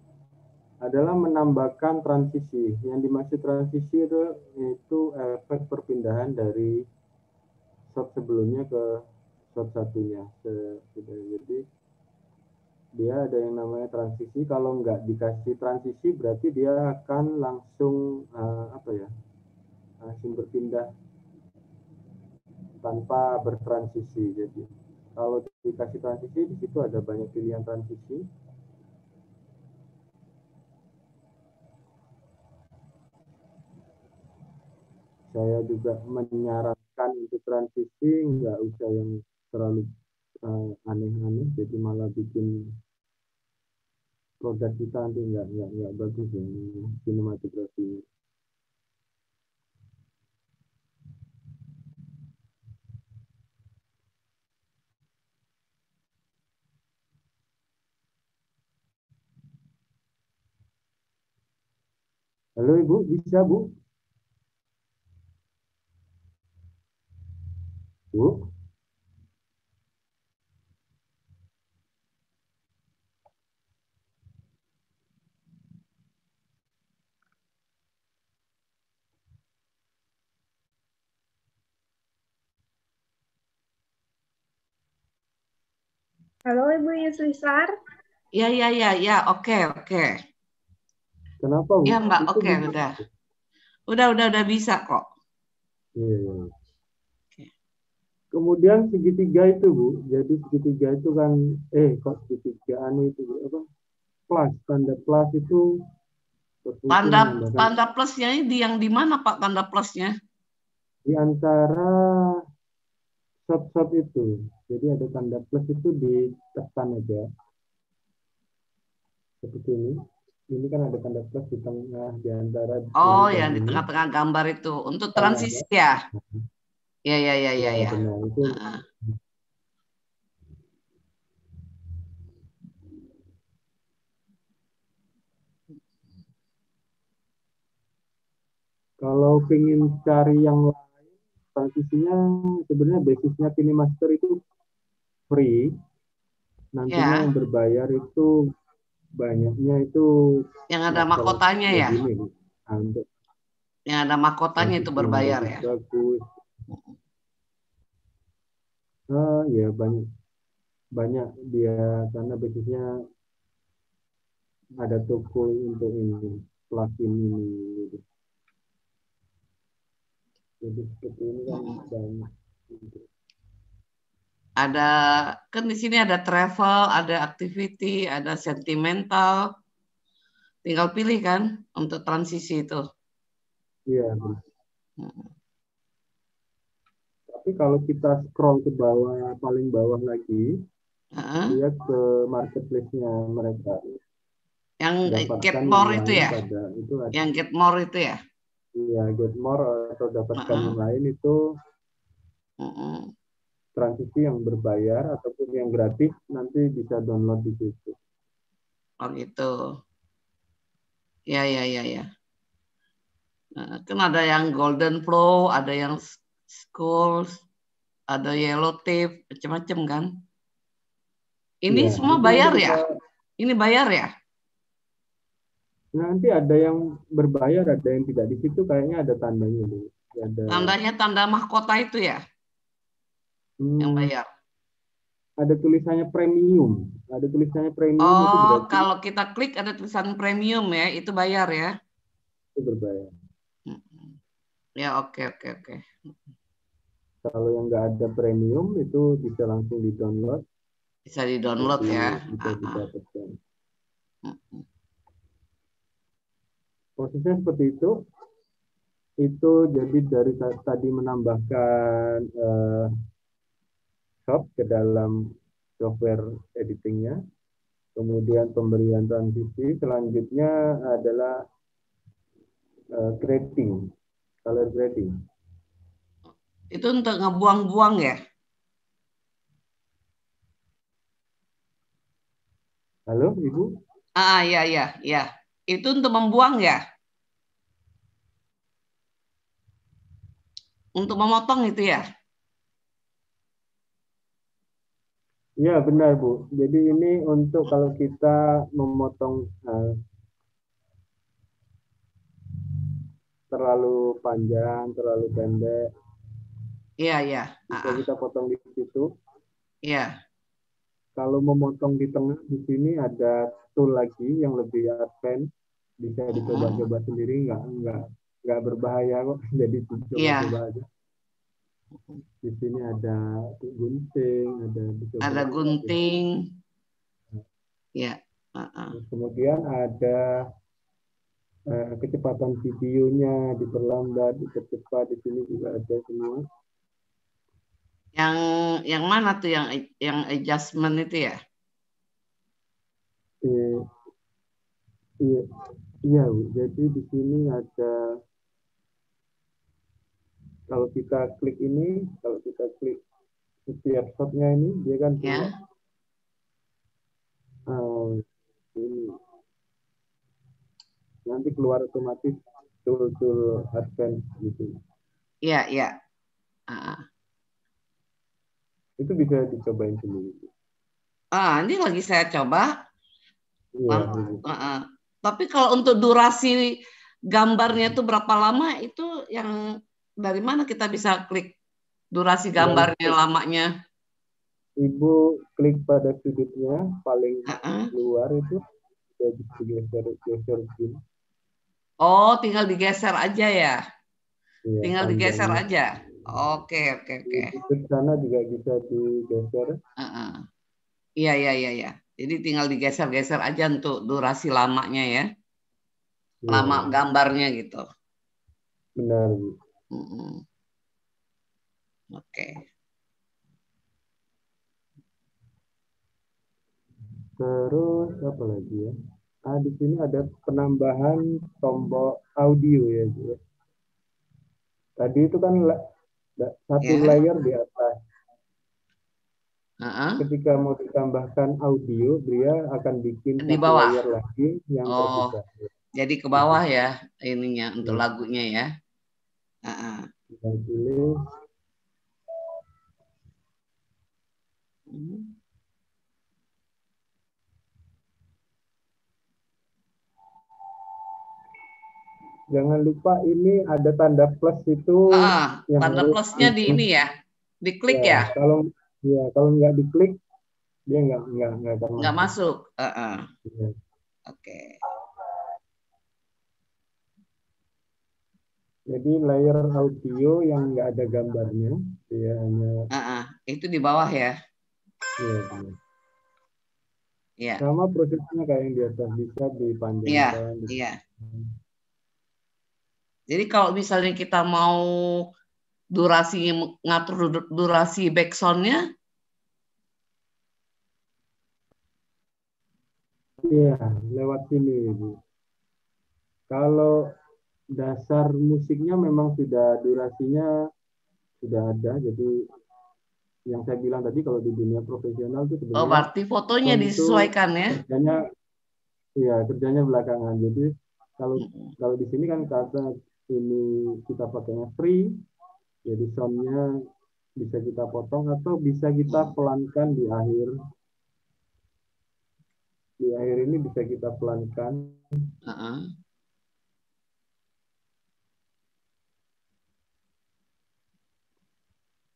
adalah menambahkan transisi. Yang dimaksud transisi itu efek perpindahan dari shot sebelumnya ke shot satunya. Jadi dia ada yang namanya transisi. Kalau nggak dikasih transisi berarti dia akan langsung langsung berpindah tanpa bertransisi. Jadi kalau dikasih transisi, di situ ada banyak pilihan transisi. Saya juga menyarankan untuk transisi nggak usah yang terlalu aneh-aneh, jadi malah bikin produk kita nanti nggak bagus ya sinematografinya. Halo Ibu, bisa Bu? Bu?
Halo Ibu Yuslisar.
Ya, oke.
Kenapa Bu?
Ya Mbak, oke, udah bisa kok.
Iya. Kemudian segitiga itu Bu, jadi segitiga itu kan, segitiga itu apa? Plus, tanda plus itu
tanda plusnya ini yang di mana Pak tanda plusnya?
Di antara shot itu. Jadi ada tanda plus itu ditekan aja. Seperti ini. ini kan ada tanda plus di tengah di antara ini
Oh,
dan
yang di
ini.
tengah-tengah gambar itu untuk
Tengah
transisi
ya.
ya. Ya, ya, ya, ya,
Ya
ya.
benar itu.
Heeh.
Kalau pengen cari yang lain, transisinya sebenarnya basisnya KineMaster itu free. Nantinya
Ya,
yang berbayar itu banyaknya itu
yang ada
masalah
mahkotanya
ya
ya.
gini. Untuk
Yang ada mahkotanya itu
transisi yang
berbayar ya.
bagus-bagus. Ya banyak banyak dia karena basisnya ada toko untuk ini plugin ini gitu. Jadi seperti ini kan banyak gitu.
Ada kan di sini ada travel, ada activity, ada sentimental. Tinggal pilih kan untuk transisi itu.
Iya benar. Tapi kalau kita scroll ke bawah paling bawah lagi
Heeh.
dia ke marketplace-nya mereka
Yang get
dapatkan
more
yang
itu
lain
ya.
pada itu ada
Yang get more itu ya.
ya get more atau dapatkan yang
Heeh.
lain itu
Heeh.
transisi yang berbayar ataupun yang gratis nanti bisa download di situ.
Oh gitu. Ya, ya, ya, ya. Nah, kan ada yang golden flow, ada yang schools, ada yellow tape, macam-macam kan. Ini
Ya,
semua
itu nanti
bayar
kita
ya? Ini bayar ya?
nanti ada yang berbayar, ada yang tidak di situ kayaknya ada tandanya dulu. Ada
Tandanya tanda mahkota itu ya, yang bayar.
ada tulisannya premium. Ada tulisannya premium itu
Oh,
berarti
kalau kita klik ada tulisan premium ya, itu bayar ya?
itu berbayar.
Ya, oke, oke, oke.
Kalau yang nggak ada premium itu bisa langsung di-download,
Bisa di-download ya.
bisa didapatkan. Prosesnya seperti itu. Itu jadi dari tadi menambahkan shop ke dalam software editingnya, kemudian pemberian transisi, selanjutnya adalah grading, color grading.
Itu untuk ngebuang-buang ya?
Halo, Ibu?
Ya, ya, ya. Itu untuk membuang ya? Untuk memotong itu ya?
Iya, benar, Bu. Jadi ini untuk kalau kita memotong terlalu panjang, terlalu pendek,
Iya, iya.
bisa kita potong di situ.
Iya.
Kalau memotong di tengah, di sini ada tool lagi yang lebih advance, bisa dicoba-coba sendiri, nggak berbahaya kok, jadi coba-coba aja. Di sini ada gunting, ada dicoba.
Ada gunting. Ya.
Kemudian ada kecepatan videonya diperlambat, dipercepat, di sini juga ada semua.
Yang mana tuh yang adjustment itu ya?
Iya, jadi di sini ada kalau kita klik ini, kalau kita klik setiap shotnya ini, dia kan punya ini. Nanti keluar otomatis tool-tool advance gitu.
Iya, iya.
Itu bisa dicobain sendiri.
Ini lagi saya coba.
Iya.
Tapi kalau untuk durasi gambarnya itu berapa lama itu yang dari mana kita bisa klik durasi gambarnya lamanya?
Ibu klik pada sudutnya paling luar itu jadi geser gini.
Oh, tinggal digeser aja ya?
Iya,
tinggal digeser aja. Oke.
Ke sana juga bisa digeser.
Iya, iya. Jadi tinggal digeser-geser aja untuk durasi lamanya ya. Lama gambarnya gitu.
Benar.
Oke.
Terus apa lagi ya? Di sini ada penambahan tombol audio ya, Bu, ya. Tadi itu kan satu
Ya.
layer di atas.
Heeh.
Ketika mau ditambahkan audio, dia akan bikin
Di
satu
bawah.
layer lagi yang
Oh,
terpisah.
jadi ke bawah ya ininya untuk
Ya.
lagunya ya. Heeh.
Kita pilih. Jangan lupa ini ada tanda plus itu yang
Tanda
harus
plusnya di ini ya, diklik ya.
Kalau nggak diklik dia nggak akan
Nggak
masuk.
masuk.
Ya.
Oke.
Jadi layer audio yang nggak ada gambarnya, dia hanya.
Itu di bawah ya.
Iya, benar.
Iya.
Sama prosesnya kayak yang di atas, bisa dipanjangkan.
Iya. Jadi kalau misalnya kita mau ngatur durasi backsound-nya,
iya, lewat sini, Bu. Kalau dasar musiknya memang sudah durasinya sudah ada, jadi yang saya bilang tadi kalau di dunia profesional itu sebenarnya
berarti fotonya disesuaikan ya.
Kerjanya belakangan. Jadi kalau di sini kan karena ini kita pakainya free, jadi soundnya bisa kita potong atau bisa kita pelankan di akhir. Di akhir ini bisa kita pelankan.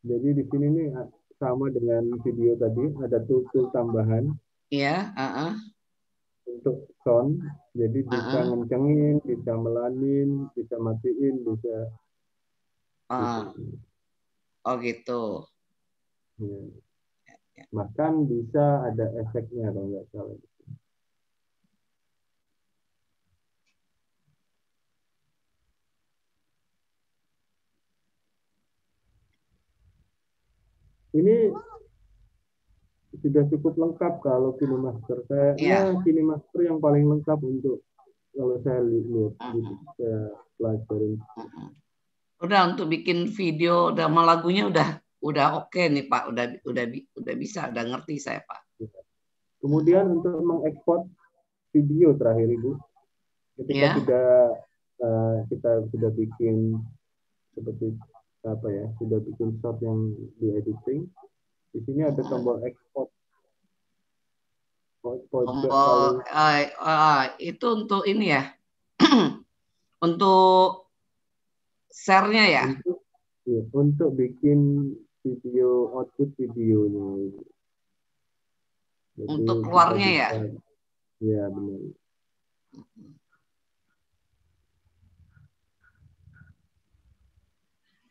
Jadi di sini nih sama dengan video tadi, ada tool tambahan.
Iya.
Untuk sound, jadi bisa ngencengin, bisa melanin, bisa matiin, bisa.
Oh gitu.
Ya. Bahkan bisa ada efeknya kalau nggak salah. Ini sudah cukup lengkap kalau KineMaster. Kayaknya KineMaster yang paling lengkap untuk kalau saya lihat gitu, saya pelajarin.
Udah untuk bikin video sama lagunya udah oke nih Pak, udah bisa, udah ngerti saya Pak.
Kemudian untuk mengekspor video terakhir Ibu, ketika kita sudah bikin seperti apa ya, sudah bikin shot yang di editing, di sini ada tombol ekspor.
Tombol itu untuk ini ya, untuk share-nya ya.
Untuk bikin video, output videonya. Jadi
untuk keluarnya ya.
Iya benar.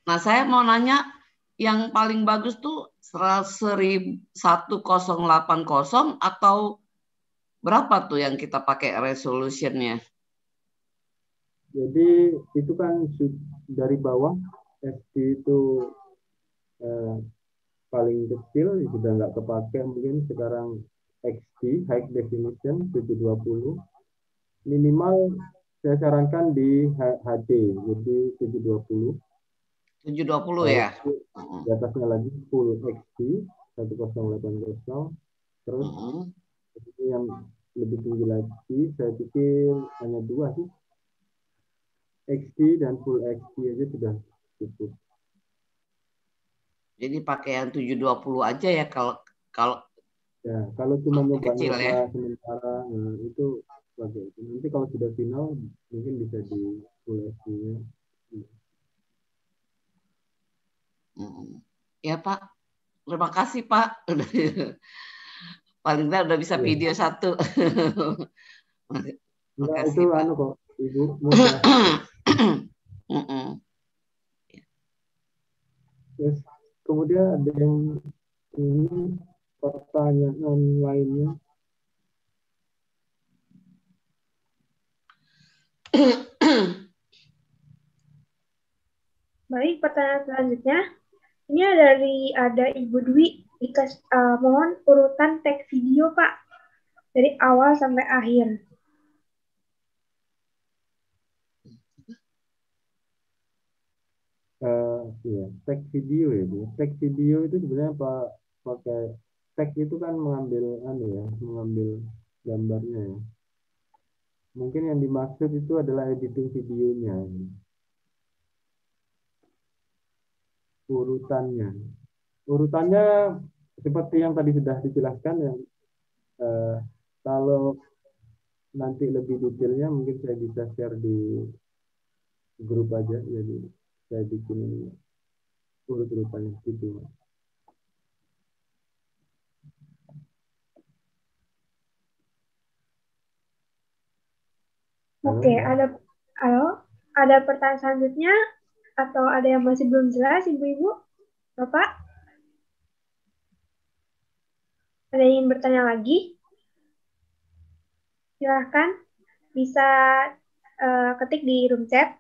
Nah saya mau nanya, yang paling bagus tuh 1080 atau berapa tuh yang kita pakai resolutionnya?
Jadi itu kan dari bawah SD itu paling kecil, sudah nggak kepake, mungkin sekarang XD High Definition 720 minimal saya sarankan di HD, jadi 720
ya.
Di atasnya lagi full XD 1080. Terus yang lebih tinggi lagi saya pikir hanya 2 sih, XD dan full XD aja sudah cukup.
Jadi pakai yang 720 aja ya
kalau cuma nyoba
ya?
sementara, itu pakai itu. Nanti kalau sudah final mungkin bisa di full XD-nya.
Ya Pak, terima kasih Pak. Paling tidak udah bisa video 1.
Enggak, itu kok Ibu. Terus kemudian ada yang ini pertanyaan lainnya.
Baik, pertanyaan selanjutnya. Ini ada Ibu Dwi. Mohon urutan tag video Pak, dari awal sampai akhir.
Ya, tag video itu. Tag video itu sebenarnya pakai tag itu kan mengambil mengambil gambarnya ya. Mungkin yang dimaksud itu adalah editing videonya, urutannya. Urutannya seperti yang tadi sudah dijelaskan ya. Kalau nanti lebih detailnya mungkin saya bisa share di grup aja, jadi saya bikin urut-urutannya gitu.
Oke, ada pertanyaan selanjutnya atau ada yang masih belum jelas, Ibu-ibu, Bapak? Ada yang ingin bertanya lagi? Silahkan, bisa ketik di room chat.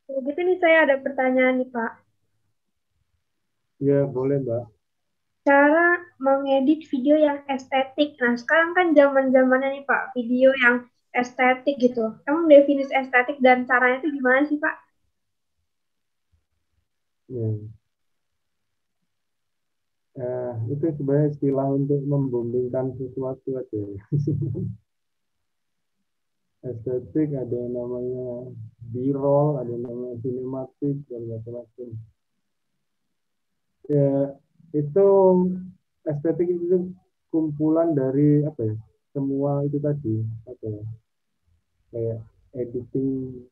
Begitu nih saya ada pertanyaan nih Pak.
Ya boleh Mbak.
Cara mengedit video yang estetik. Nah sekarang kan zaman-zamannya nih Pak, video yang estetik gitu. Emang definisi estetik dan caranya itu gimana sih Pak?
Ya. Itu sebenarnya istilah untuk membombingkan sesuatu aja. Estetik ada yang namanya B-roll, ada yang namanya sinematik dan macam-macam. Ya, itu estetik itu kumpulan dari apa ya? Semua itu tadi, apa ya? Kayak editing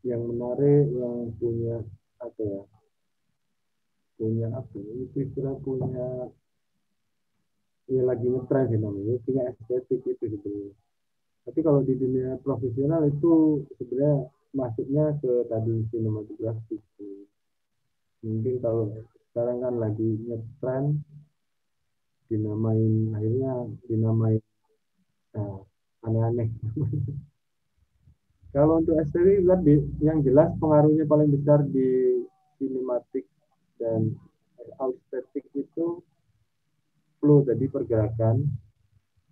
yang menarik, yang punya apa ya? Punya apa? Itu istilah punya ya lagi ngetren sih namanya, punya estetik itu sebetulnya. Tapi kalau di dunia profesional itu sebenarnya masuknya ke tadi sinematografi. Mungkin kalau sekarang kan lagi ngetren dinamain aneh-aneh. Kalau untuk estetik yang jelas pengaruhnya paling besar di sinematik dan estetik itu flow tadi pergerakan.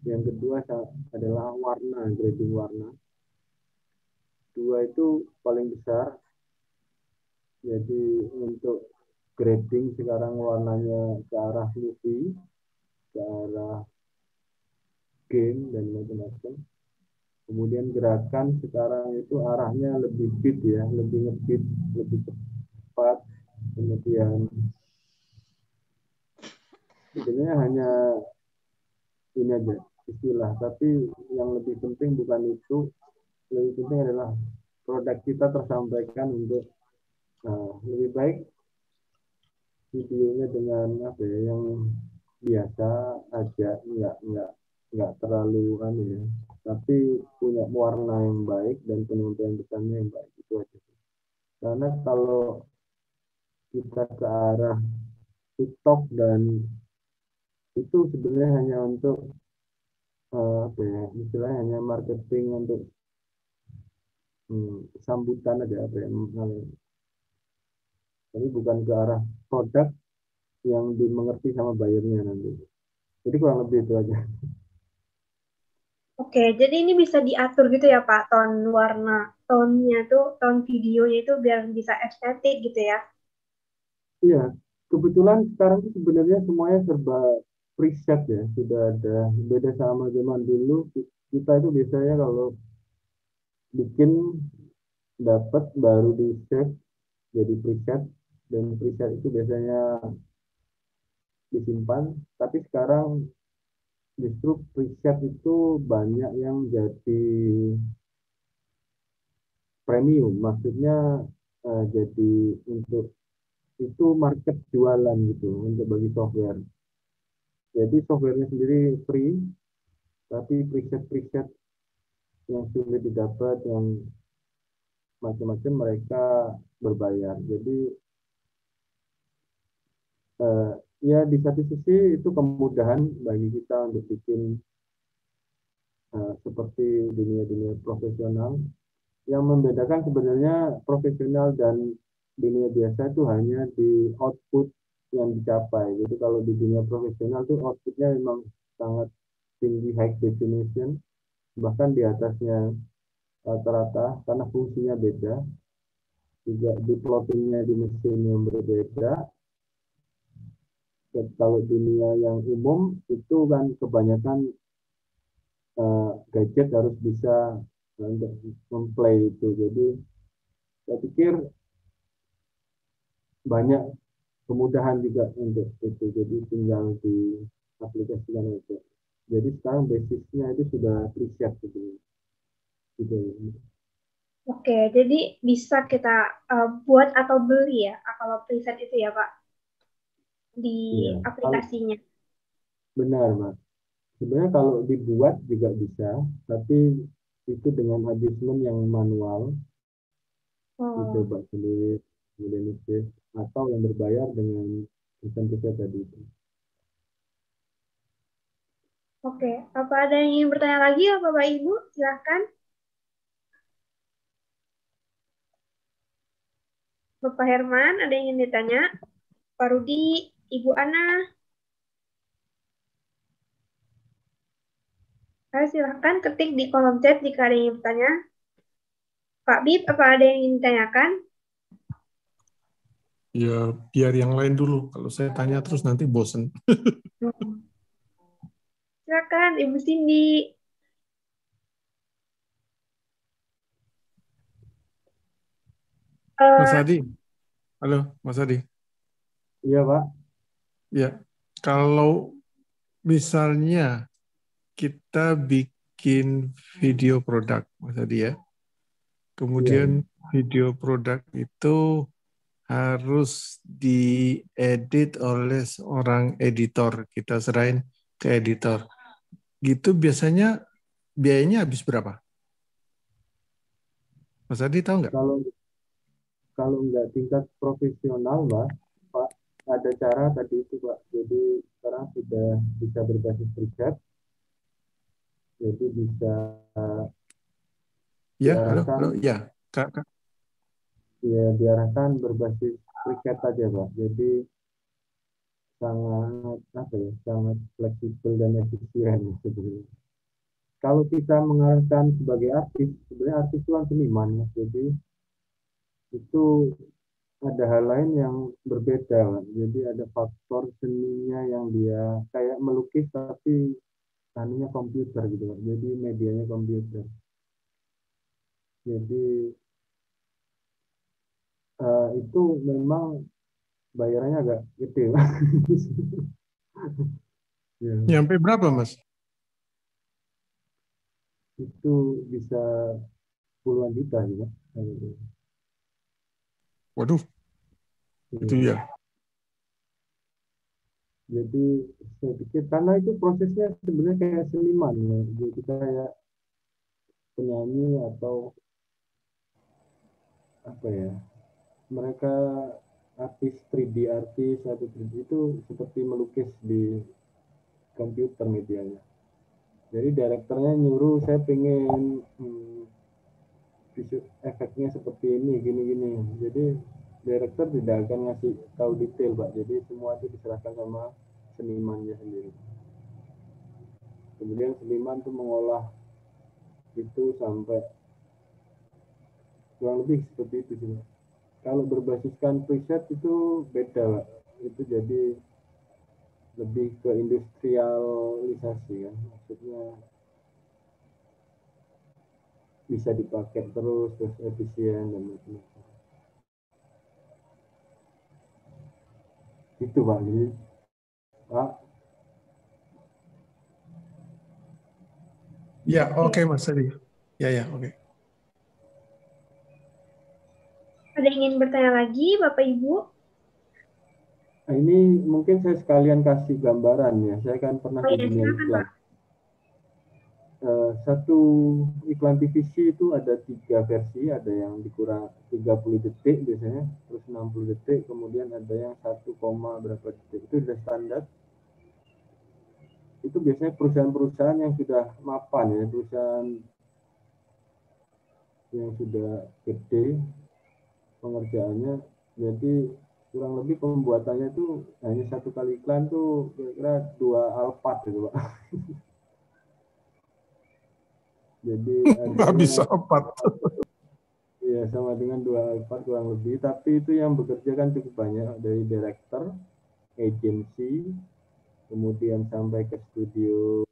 Yang kedua adalah warna, grading warna. Dua itu paling besar. Jadi untuk grading sekarang warnanya ke arah movie, ke arah game dan macam-macam. Kemudian gerakan sekarang itu arahnya lebih beat ya, lebih ngebeat, lebih cepat. Kemudian sebenarnya hanya ini aja istilah, tapi yang lebih penting bukan itu. Lebih penting adalah produk kita tersampaikan untuk lebih baik videonya dengan apa ya, yang biasa aja, nggak terlalu ya, tapi punya warna yang baik dan penyampaian pesannya yang baik, itu aja. Karena kalau kita ke arah TikTok dan itu sebenarnya hanya untuk apa ya, istilahnya hanya marketing untuk sambutan aja apa ya, tapi bukan ke arah produk yang dimengerti sama bayarnya nanti. Jadi kurang lebih itu aja.
Oke, jadi ini bisa diatur gitu ya Pak, tone-nya tuh, tone videonya itu biar bisa estetik gitu ya?
Iya, kebetulan sekarang itu sebenarnya semuanya serba preset ya, sudah ada. Beda sama zaman dulu, kita itu biasanya kalau bikin dapat baru di save jadi preset, dan preset itu biasanya disimpan. Tapi sekarang justru preset itu banyak yang jadi premium, maksudnya jadi untuk itu market jualan gitu untuk bagi software. Jadi softwarenya sendiri free, tapi preset-preset yang sulit didapat, yang macam-macam mereka berbayar. Jadi ya di satu sisi itu kemudahan bagi kita untuk bikin seperti dunia-dunia profesional. Yang membedakan sebenarnya profesional dan dunia biasa itu hanya di output yang dicapai. Jadi kalau di dunia profesional itu outputnya memang sangat tinggi high definition, bahkan di atasnya rata-rata karena fungsinya beda, juga di plottingnya di mesin yang berbeda. Kalau dunia yang umum itu kan kebanyakan gadget harus bisa untuk memplay itu. Jadi saya pikir banyak kemudahan juga untuk itu. Jadi tinggal di aplikasikan itu. Jadi sekarang basisnya itu sudah preset gitu.
Oke, jadi bisa kita buat atau beli ya kalau preset itu ya Pak di
Iya.
aplikasinya.
Benar, Mas. Sebenarnya kalau dibuat juga bisa, tapi itu dengan adjustment yang manual, dicoba sendiri, kemudian isi, atau yang berbayar dengan preset tadi itu.
Oke, apa ada yang ingin bertanya lagi ya Bapak Ibu? Silahkan. Bapak Herman, ada yang ingin ditanya? Pak Rudi, Ibu Ana. Ayo silahkan ketik di kolom chat jika ada yang ingin bertanya. Pak Bib, apa ada yang ingin ditanyakan?
Ya, biar yang lain dulu. Kalau saya tanya terus nanti bosen.
Silakan, Ibu Cindy.
Mas Adi. Halo, Mas Adi.
Iya, Pak.
Ya, kalau misalnya kita bikin video produk, Mas Adi ya, kemudian video produk itu harus diedit oleh seorang editor, kita serahin ke editor. Gitu biasanya biayanya habis berapa? Mas Adi tahu nggak?
Kalau nggak tingkat profesional, Pak, ada cara tadi itu, Pak. Jadi sekarang sudah bisa berbasis preset, jadi bisa
Ya,
diarahkan,
halo, ya, Kak.
ya diarahkan berbasis preset aja, Pak. Jadi sangat fleksibel dan efisien sebenarnya. Kalau kita mengarahkan sebagai artis, sebenarnya artis itu kan seniman, ya. Jadi itu ada hal lain yang berbeda, Pak. Jadi ada faktor seninya yang dia kayak melukis tapi anunya komputer gitu, Pak. Jadi medianya komputer. Jadi itu memang bayarannya agak gede, Pak. Ya,
Nyampe berapa, Mas?
itu bisa puluhan juta juga.
Waduh, itu ya.
Jadi saya pikir karena itu prosesnya sebenarnya kayak seniman ya. Jadi kayak penyanyi atau apa ya, mereka artis 3D artis atau 3D itu seperti melukis di komputer medianya. Jadi direkturnya nyuruh saya pengen visual efeknya seperti ini gini-gini. Jadi direktur tidak akan ngasih tahu detail, Pak. Jadi semua itu diserahkan sama senimannya sendiri. Kemudian seniman itu mengolah itu sampai kurang lebih seperti itu sih. Kalau berbasiskan preset itu beda, Pak. Itu jadi lebih ke industrialisasi kan. Maksudnya bisa dipakai terus efisien dan macam-macam. Itu, Pak. Jadi, Pak.
Ya, oke, Mas Adi. Ya, oke.
Ada yang ingin bertanya lagi, Bapak Ibu?
Nah, ini mungkin saya sekalian kasih gambaran ya. Saya kan pernah di dunia iklan. Satu iklan TVC itu ada 3 versi, ada yang dikurang 30 detik biasanya, terus 60 detik, kemudian ada yang 1, berapa detik. Itu sudah standar. Itu biasanya perusahaan-perusahaan yang sudah mapan ya, perusahaan yang sudah gede pengerjaannya. Jadi kurang lebih pembuatannya itu hanya satu kali iklan tuh kira-kira 2 Alphard gitu Pak. Jadi
Nggak
harganya
bisa empat.
ya sama dengan 2 Alphard kurang lebih, tapi itu yang bekerja kan cukup banyak, dari director, agency, kemudian sampai ke studio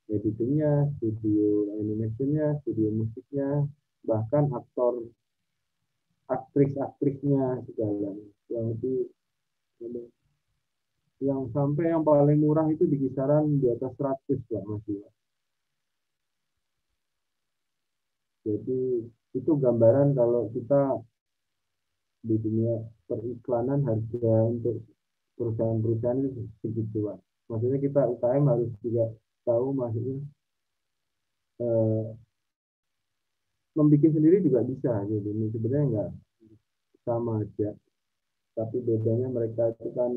editingnya, studio animationnya, studio musiknya, bahkan aktor, aktrisnya segala. Yang itu yang sampai yang paling murah itu di kisaran di atas 100 lah masih. Jadi itu gambaran kalau kita di dunia periklanan harga untuk perusahaan-perusahaan itu segitu Pak. Maksudnya kita UKM harus juga tahu maksudnya membuat sendiri juga bisa jadi ini sebenarnya nggak sama aja, tapi bedanya mereka itu kan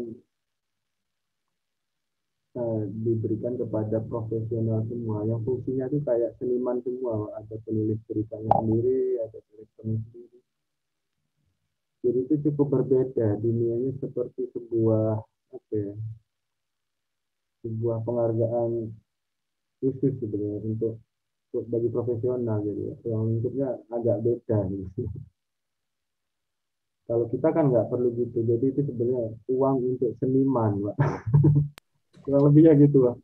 diberikan kepada profesional semua yang fungsinya itu kayak seniman semua, ada penulis ceritanya sendiri, ada direkturnya sendiri. Jadi itu cukup berbeda, dunianya seperti sebuah apa ya, sebuah penghargaan khusus sebenarnya untuk bagi profesional, jadi yang lingkupnya agak beda gitu. Kalau kita kan nggak perlu gitu, jadi itu sebenarnya uang untuk seniman Pak. Kurang lebihnya gitu Pak.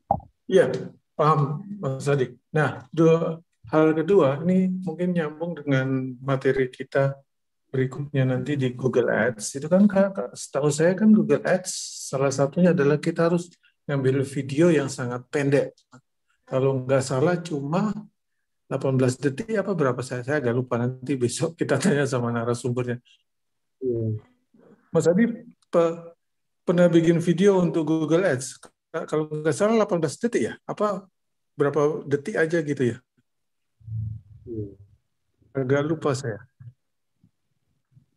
Iya, paham Mas Adik. Nah, hal kedua, ini mungkin nyambung dengan materi kita berikutnya nanti di Google Ads. Itu kan setahu saya kan Google Ads salah satunya adalah kita harus ngambil video yang sangat pendek. Kalau nggak salah cuma 18 detik apa berapa, saya agak lupa, nanti besok kita tanya sama narasumbernya.
Iya.
Mas Adi pernah bikin video untuk Google Ads, kalau nggak salah 18 detik ya, apa berapa detik aja gitu ya,
Iya.
agak lupa saya.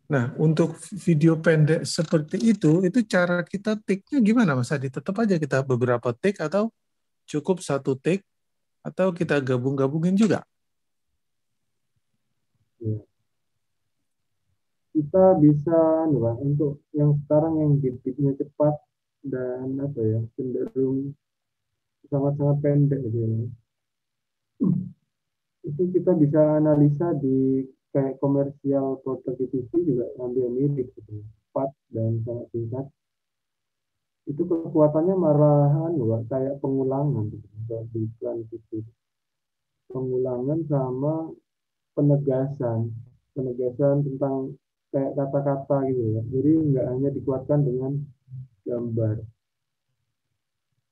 Nah, untuk video pendek seperti itu cara kita take-nya gimana Mas Adi? Tetap aja kita beberapa take atau cukup satu take atau kita gabung-gabungin juga?
Iya. Kita bisa nih Pak, untuk yang sekarang yang bit-bitnya cepat dan apa ya, cenderung sangat-sangat pendek gitu ya. Itu kita bisa analisa di kayak komersial produk TV juga ambil mirip gitu, cepat dan sangat singkat. Itu kekuatannya malahan loh, kayak pengulangan gitu, di iklan TV. Pengulangan sama penegasan, penegasan tentang kayak kata-kata gitu ya. Jadi nggak hanya dikuatkan dengan gambar.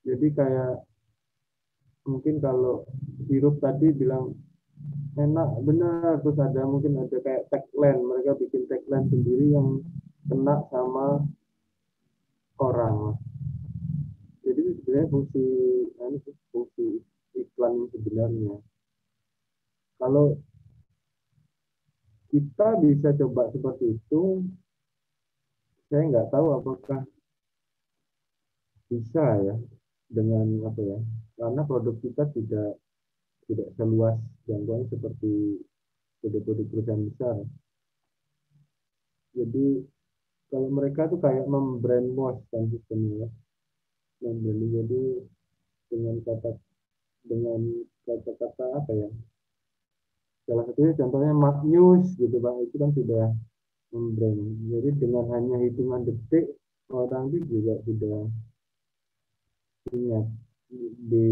Jadi kayak mungkin kalau Hirup tadi bilang enak benar, terus ada mungkin ada kayak tagline, mereka bikin tagline sendiri yang kena sama orang. Jadi sebenarnya fungsi iklan sebenarnya. Kalau kita bisa coba seperti itu, saya nggak tahu apakah bisa ya dengan apa ya, karena produk kita tidak seluas jangkauan seperti produk-produk perusahaan besar. Jadi kalau mereka tuh kayak membrainwash kan sistemnya, jadi dengan kata-kata apa ya? Salah satunya contohnya Mark News gitu Pak, itu kan sudah membrand. Jadi dengan hanya hitungan detik orang itu juga sudah ingat di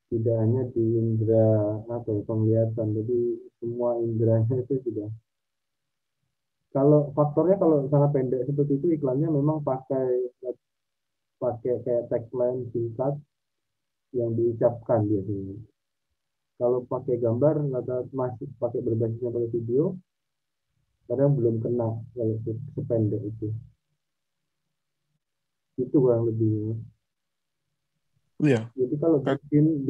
tidak hanya di indera apa ya, penglihatan, jadi semua inderanya itu sudah. Kalau faktornya kalau sangat pendek seperti itu, iklannya memang pakai kayak tagline singkat yang diucapkan biasanya. Kalau pakai gambar atau masih pakai berbasisnya pada video, kadang belum kena kalau sependek itu. Itu kurang lebih.
Iya.
Jadi kalau bikin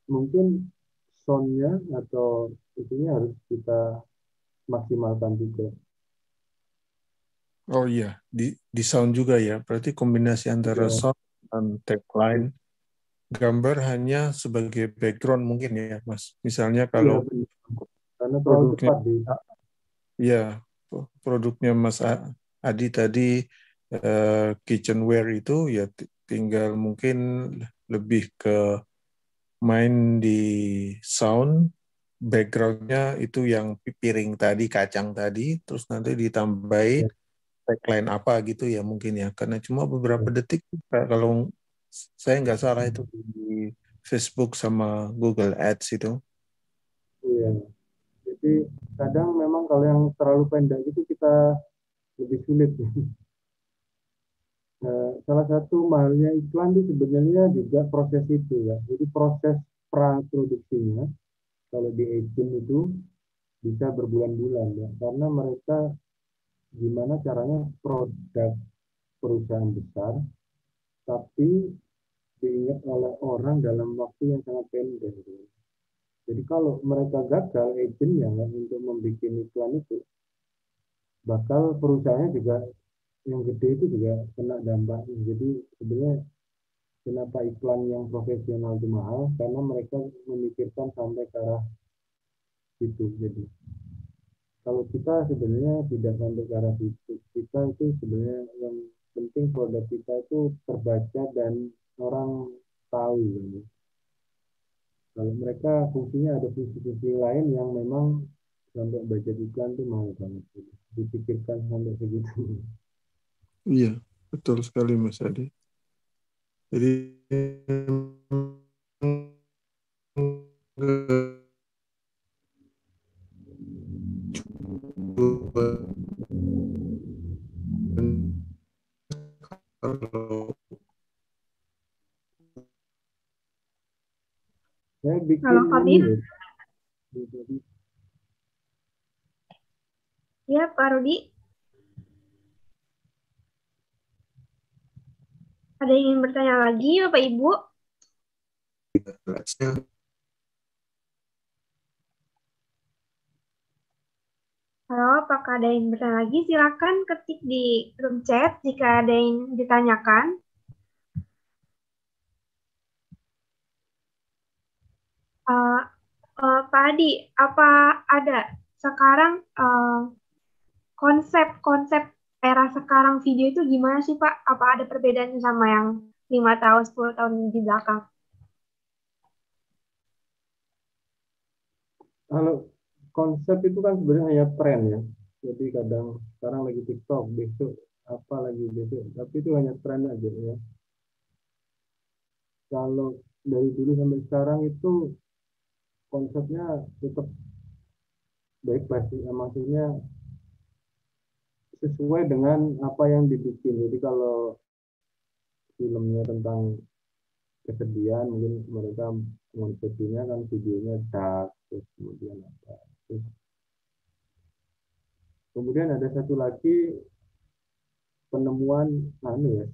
mungkin soundnya atau itunya harus kita maksimalkan juga.
Oh iya, di sound juga ya. Berarti kombinasi antara sound dan tagline. Gambar hanya sebagai background mungkin ya, Mas. Misalnya kalau
karena terlalu
produknya,
cepat
ya produknya Mas Adi tadi kitchenware itu ya tinggal mungkin lebih ke main di sound, backgroundnya itu yang piring tadi, kacang tadi, terus nanti ditambahin tagline apa gitu ya mungkin ya, karena cuma beberapa detik kalau saya nggak salah itu di Facebook sama Google Ads itu.
Iya. Jadi kadang memang kalau yang terlalu pendek itu kita lebih sulit. Salah satu mahalnya iklan itu sebenarnya juga proses itu ya. Jadi proses pra-produksinya kalau di agent itu bisa berbulan-bulan ya. Karena mereka gimana caranya produk perusahaan besar tapi diingat oleh orang dalam waktu yang sangat pendek. Gitu. Jadi kalau mereka gagal agentnya untuk membuat iklan itu, bakal perusahaannya juga yang gede itu juga kena dampaknya. Jadi sebenarnya kenapa iklan yang profesional itu mahal? Karena mereka memikirkan sampai ke arah itu. Jadi kalau kita sebenarnya tidak sampai ke arah itu, kita itu sebenarnya yang penting produk kita itu terbaca dan orang tahu. Gitu. Kalau mereka fungsinya ada fungsi-fungsi lain yang memang sampai budget iklan itu mahal banget. Gitu. Dipikirkan sampai segitu.
Iya, betul sekali Mas Adi. Jadi
Saya bikin
Halo, Habib.
Jadi,
Ya, Pak Rudi. Ada yang ingin bertanya lagi, Bapak Ibu? Halo, apakah ada yang bertanya lagi? Silakan ketik di room chat jika ada yang ditanyakan. Pak Adi, apa ada sekarang konsep-konsep era sekarang video itu gimana sih Pak? Apa ada perbedaannya sama yang 5 tahun, 10 tahun di belakang?
kalau konsep itu kan sebenarnya hanya tren ya. Jadi kadang sekarang lagi TikTok, besok apa lagi besok, tapi itu hanya tren aja ya. Kalau dari dulu sampai sekarang itu konsepnya tetap baik pasti, maksudnya sesuai dengan apa yang dibikin. Jadi kalau filmnya tentang kesedihan, mungkin mereka konsepnya kan videonya dark, terus kemudian apa. Terus, kemudian ada satu lagi penemuan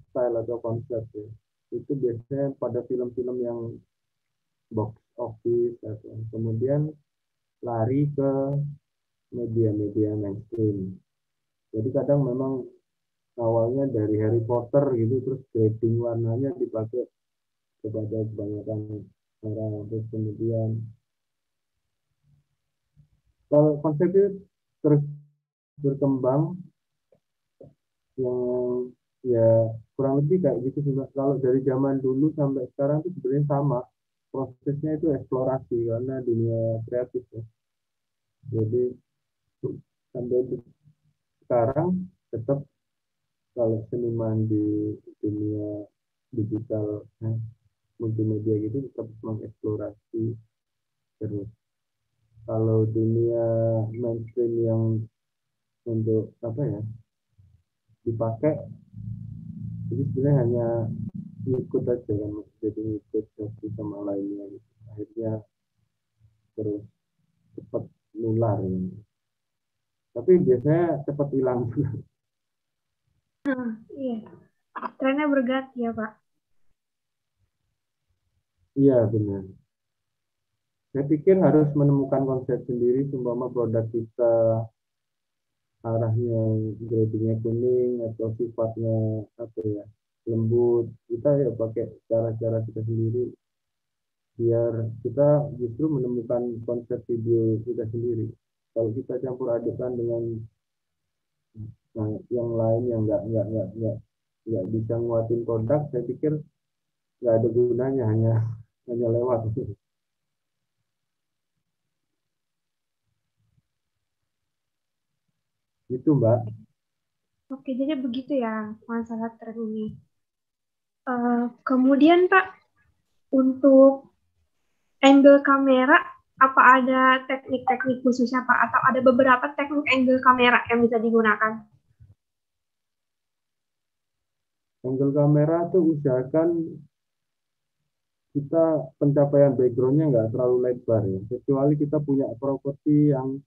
style atau konsep ya. Itu biasanya pada film-film yang box office atau kemudian lari ke media-media mainstream. Jadi kadang memang awalnya dari Harry Potter gitu terus grading warnanya dipakai kepada kebanyakan orang, terus kemudian kalau konsep itu terus berkembang yang ya kurang lebih kayak gitu sih. Kalau dari zaman dulu sampai sekarang itu sebenarnya sama, prosesnya itu eksplorasi karena dunia kreatif ya. Jadi sampai sekarang tetap kalau seniman di dunia digital multimedia gitu tetap mengeksplorasi terus. Kalau dunia mainstream yang untuk apa ya dipakai jadi sebenarnya hanya ngikut aja kan, jadi ngikut satu sama lainnya gitu. Akhirnya terus cepat nular gitu. Tapi biasanya cepat hilang juga.
Iya, trennya berganti ya Pak.
Iya benar. Saya pikir harus menemukan konsep sendiri, seumpama produk kita arahnya gradingnya kuning atau sifatnya apa ya lembut, kita ya pakai cara-cara kita sendiri biar kita justru menemukan konsep video kita sendiri. Kalau kita campur adukan dengan Nah, yang lain yang nggak bisa nguatin produk, saya pikir nggak ada gunanya, hanya lewat. Itu Mbak.
Oke, jadi begitu ya masalah tren ini. Kemudian Pak, untuk angle kamera, apa ada teknik-teknik khususnya Pak? Atau ada beberapa teknik angle kamera yang bisa digunakan?
Angle kamera tuh usahakan kita pencapaian backgroundnya nggak terlalu lebar ya, kecuali kita punya properti yang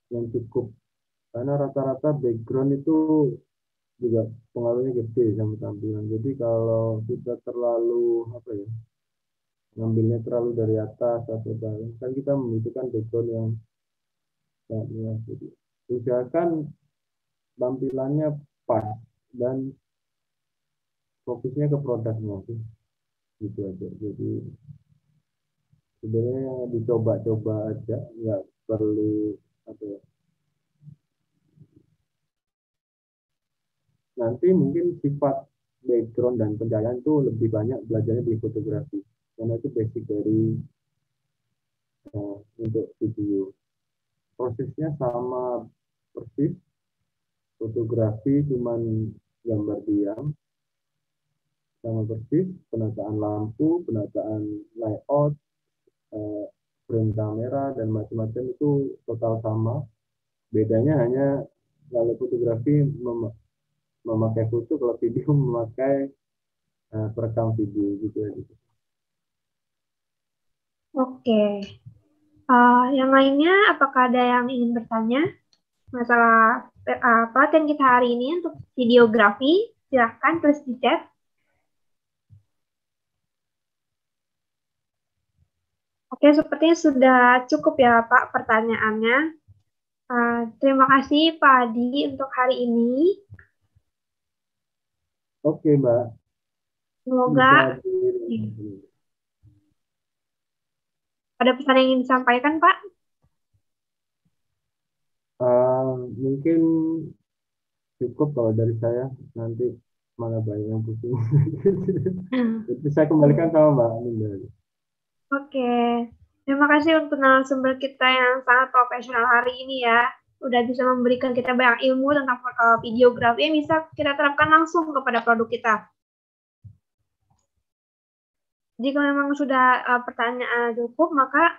cukup, karena rata-rata background itu juga pengaruhnya gede sama tampilan. Jadi kalau kita terlalu apa ya, ngambilnya terlalu dari atas atau dari, kan kita membutuhkan background yang sangat luas. Jadi usahakan tampilannya pas dan fokusnya ke produknya sih, gitu aja. Jadi sebenarnya dicoba-coba aja, nggak perlu apa ya. Nanti mungkin sifat background dan pencahayaan itu lebih banyak belajarnya di fotografi, karena itu basic dari untuk video. Prosesnya sama persis, fotografi cuman gambar diam, sama persis, penataan lampu, penataan layout, frame kamera, dan macam-macam itu total sama. Bedanya hanya kalau fotografi memakai foto, kalau video memakai perekam video gitu ya.
Oke. Yang lainnya, apakah ada yang ingin bertanya masalah pelatihan kita hari ini untuk videografi? Silahkan tulis di chat. Oke, sepertinya sudah cukup ya Pak pertanyaannya. Terima kasih Pak Adi untuk hari ini.
Oke Mbak.
Semoga ada pesan yang ingin disampaikan Pak?
Mungkin cukup kalau dari saya, nanti malah banyak yang pusing. Jadi saya kembalikan sama Mbak Ninda.
Oke, terima kasih untuk narasumber kita yang sangat profesional hari ini ya. Udah bisa memberikan kita banyak ilmu tentang videografi yang bisa kita terapkan langsung kepada produk kita. Jika memang sudah pertanyaan cukup, maka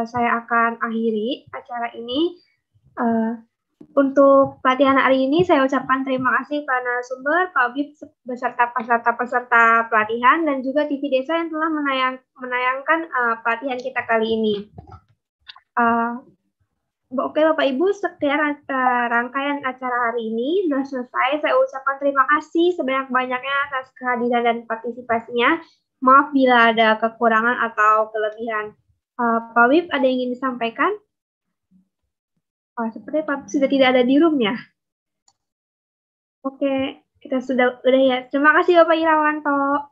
saya akan akhiri acara ini. Untuk pelatihan hari ini, saya ucapkan terima kasih kepada narasumber, Pak Bib, beserta peserta pelatihan, dan juga TV Desa yang telah menayangkan pelatihan kita kali ini. Oke Bapak Ibu, sekian rangkaian acara hari ini sudah selesai. Saya ucapkan terima kasih sebanyak-banyaknya atas kehadiran dan partisipasinya. Maaf bila ada kekurangan atau kelebihan. Pak Wib, ada yang ingin disampaikan? Sepertinya Pak Wib sudah tidak ada di room-nya. Oke, kita sudah ya. Terima kasih Bapak Irawanto.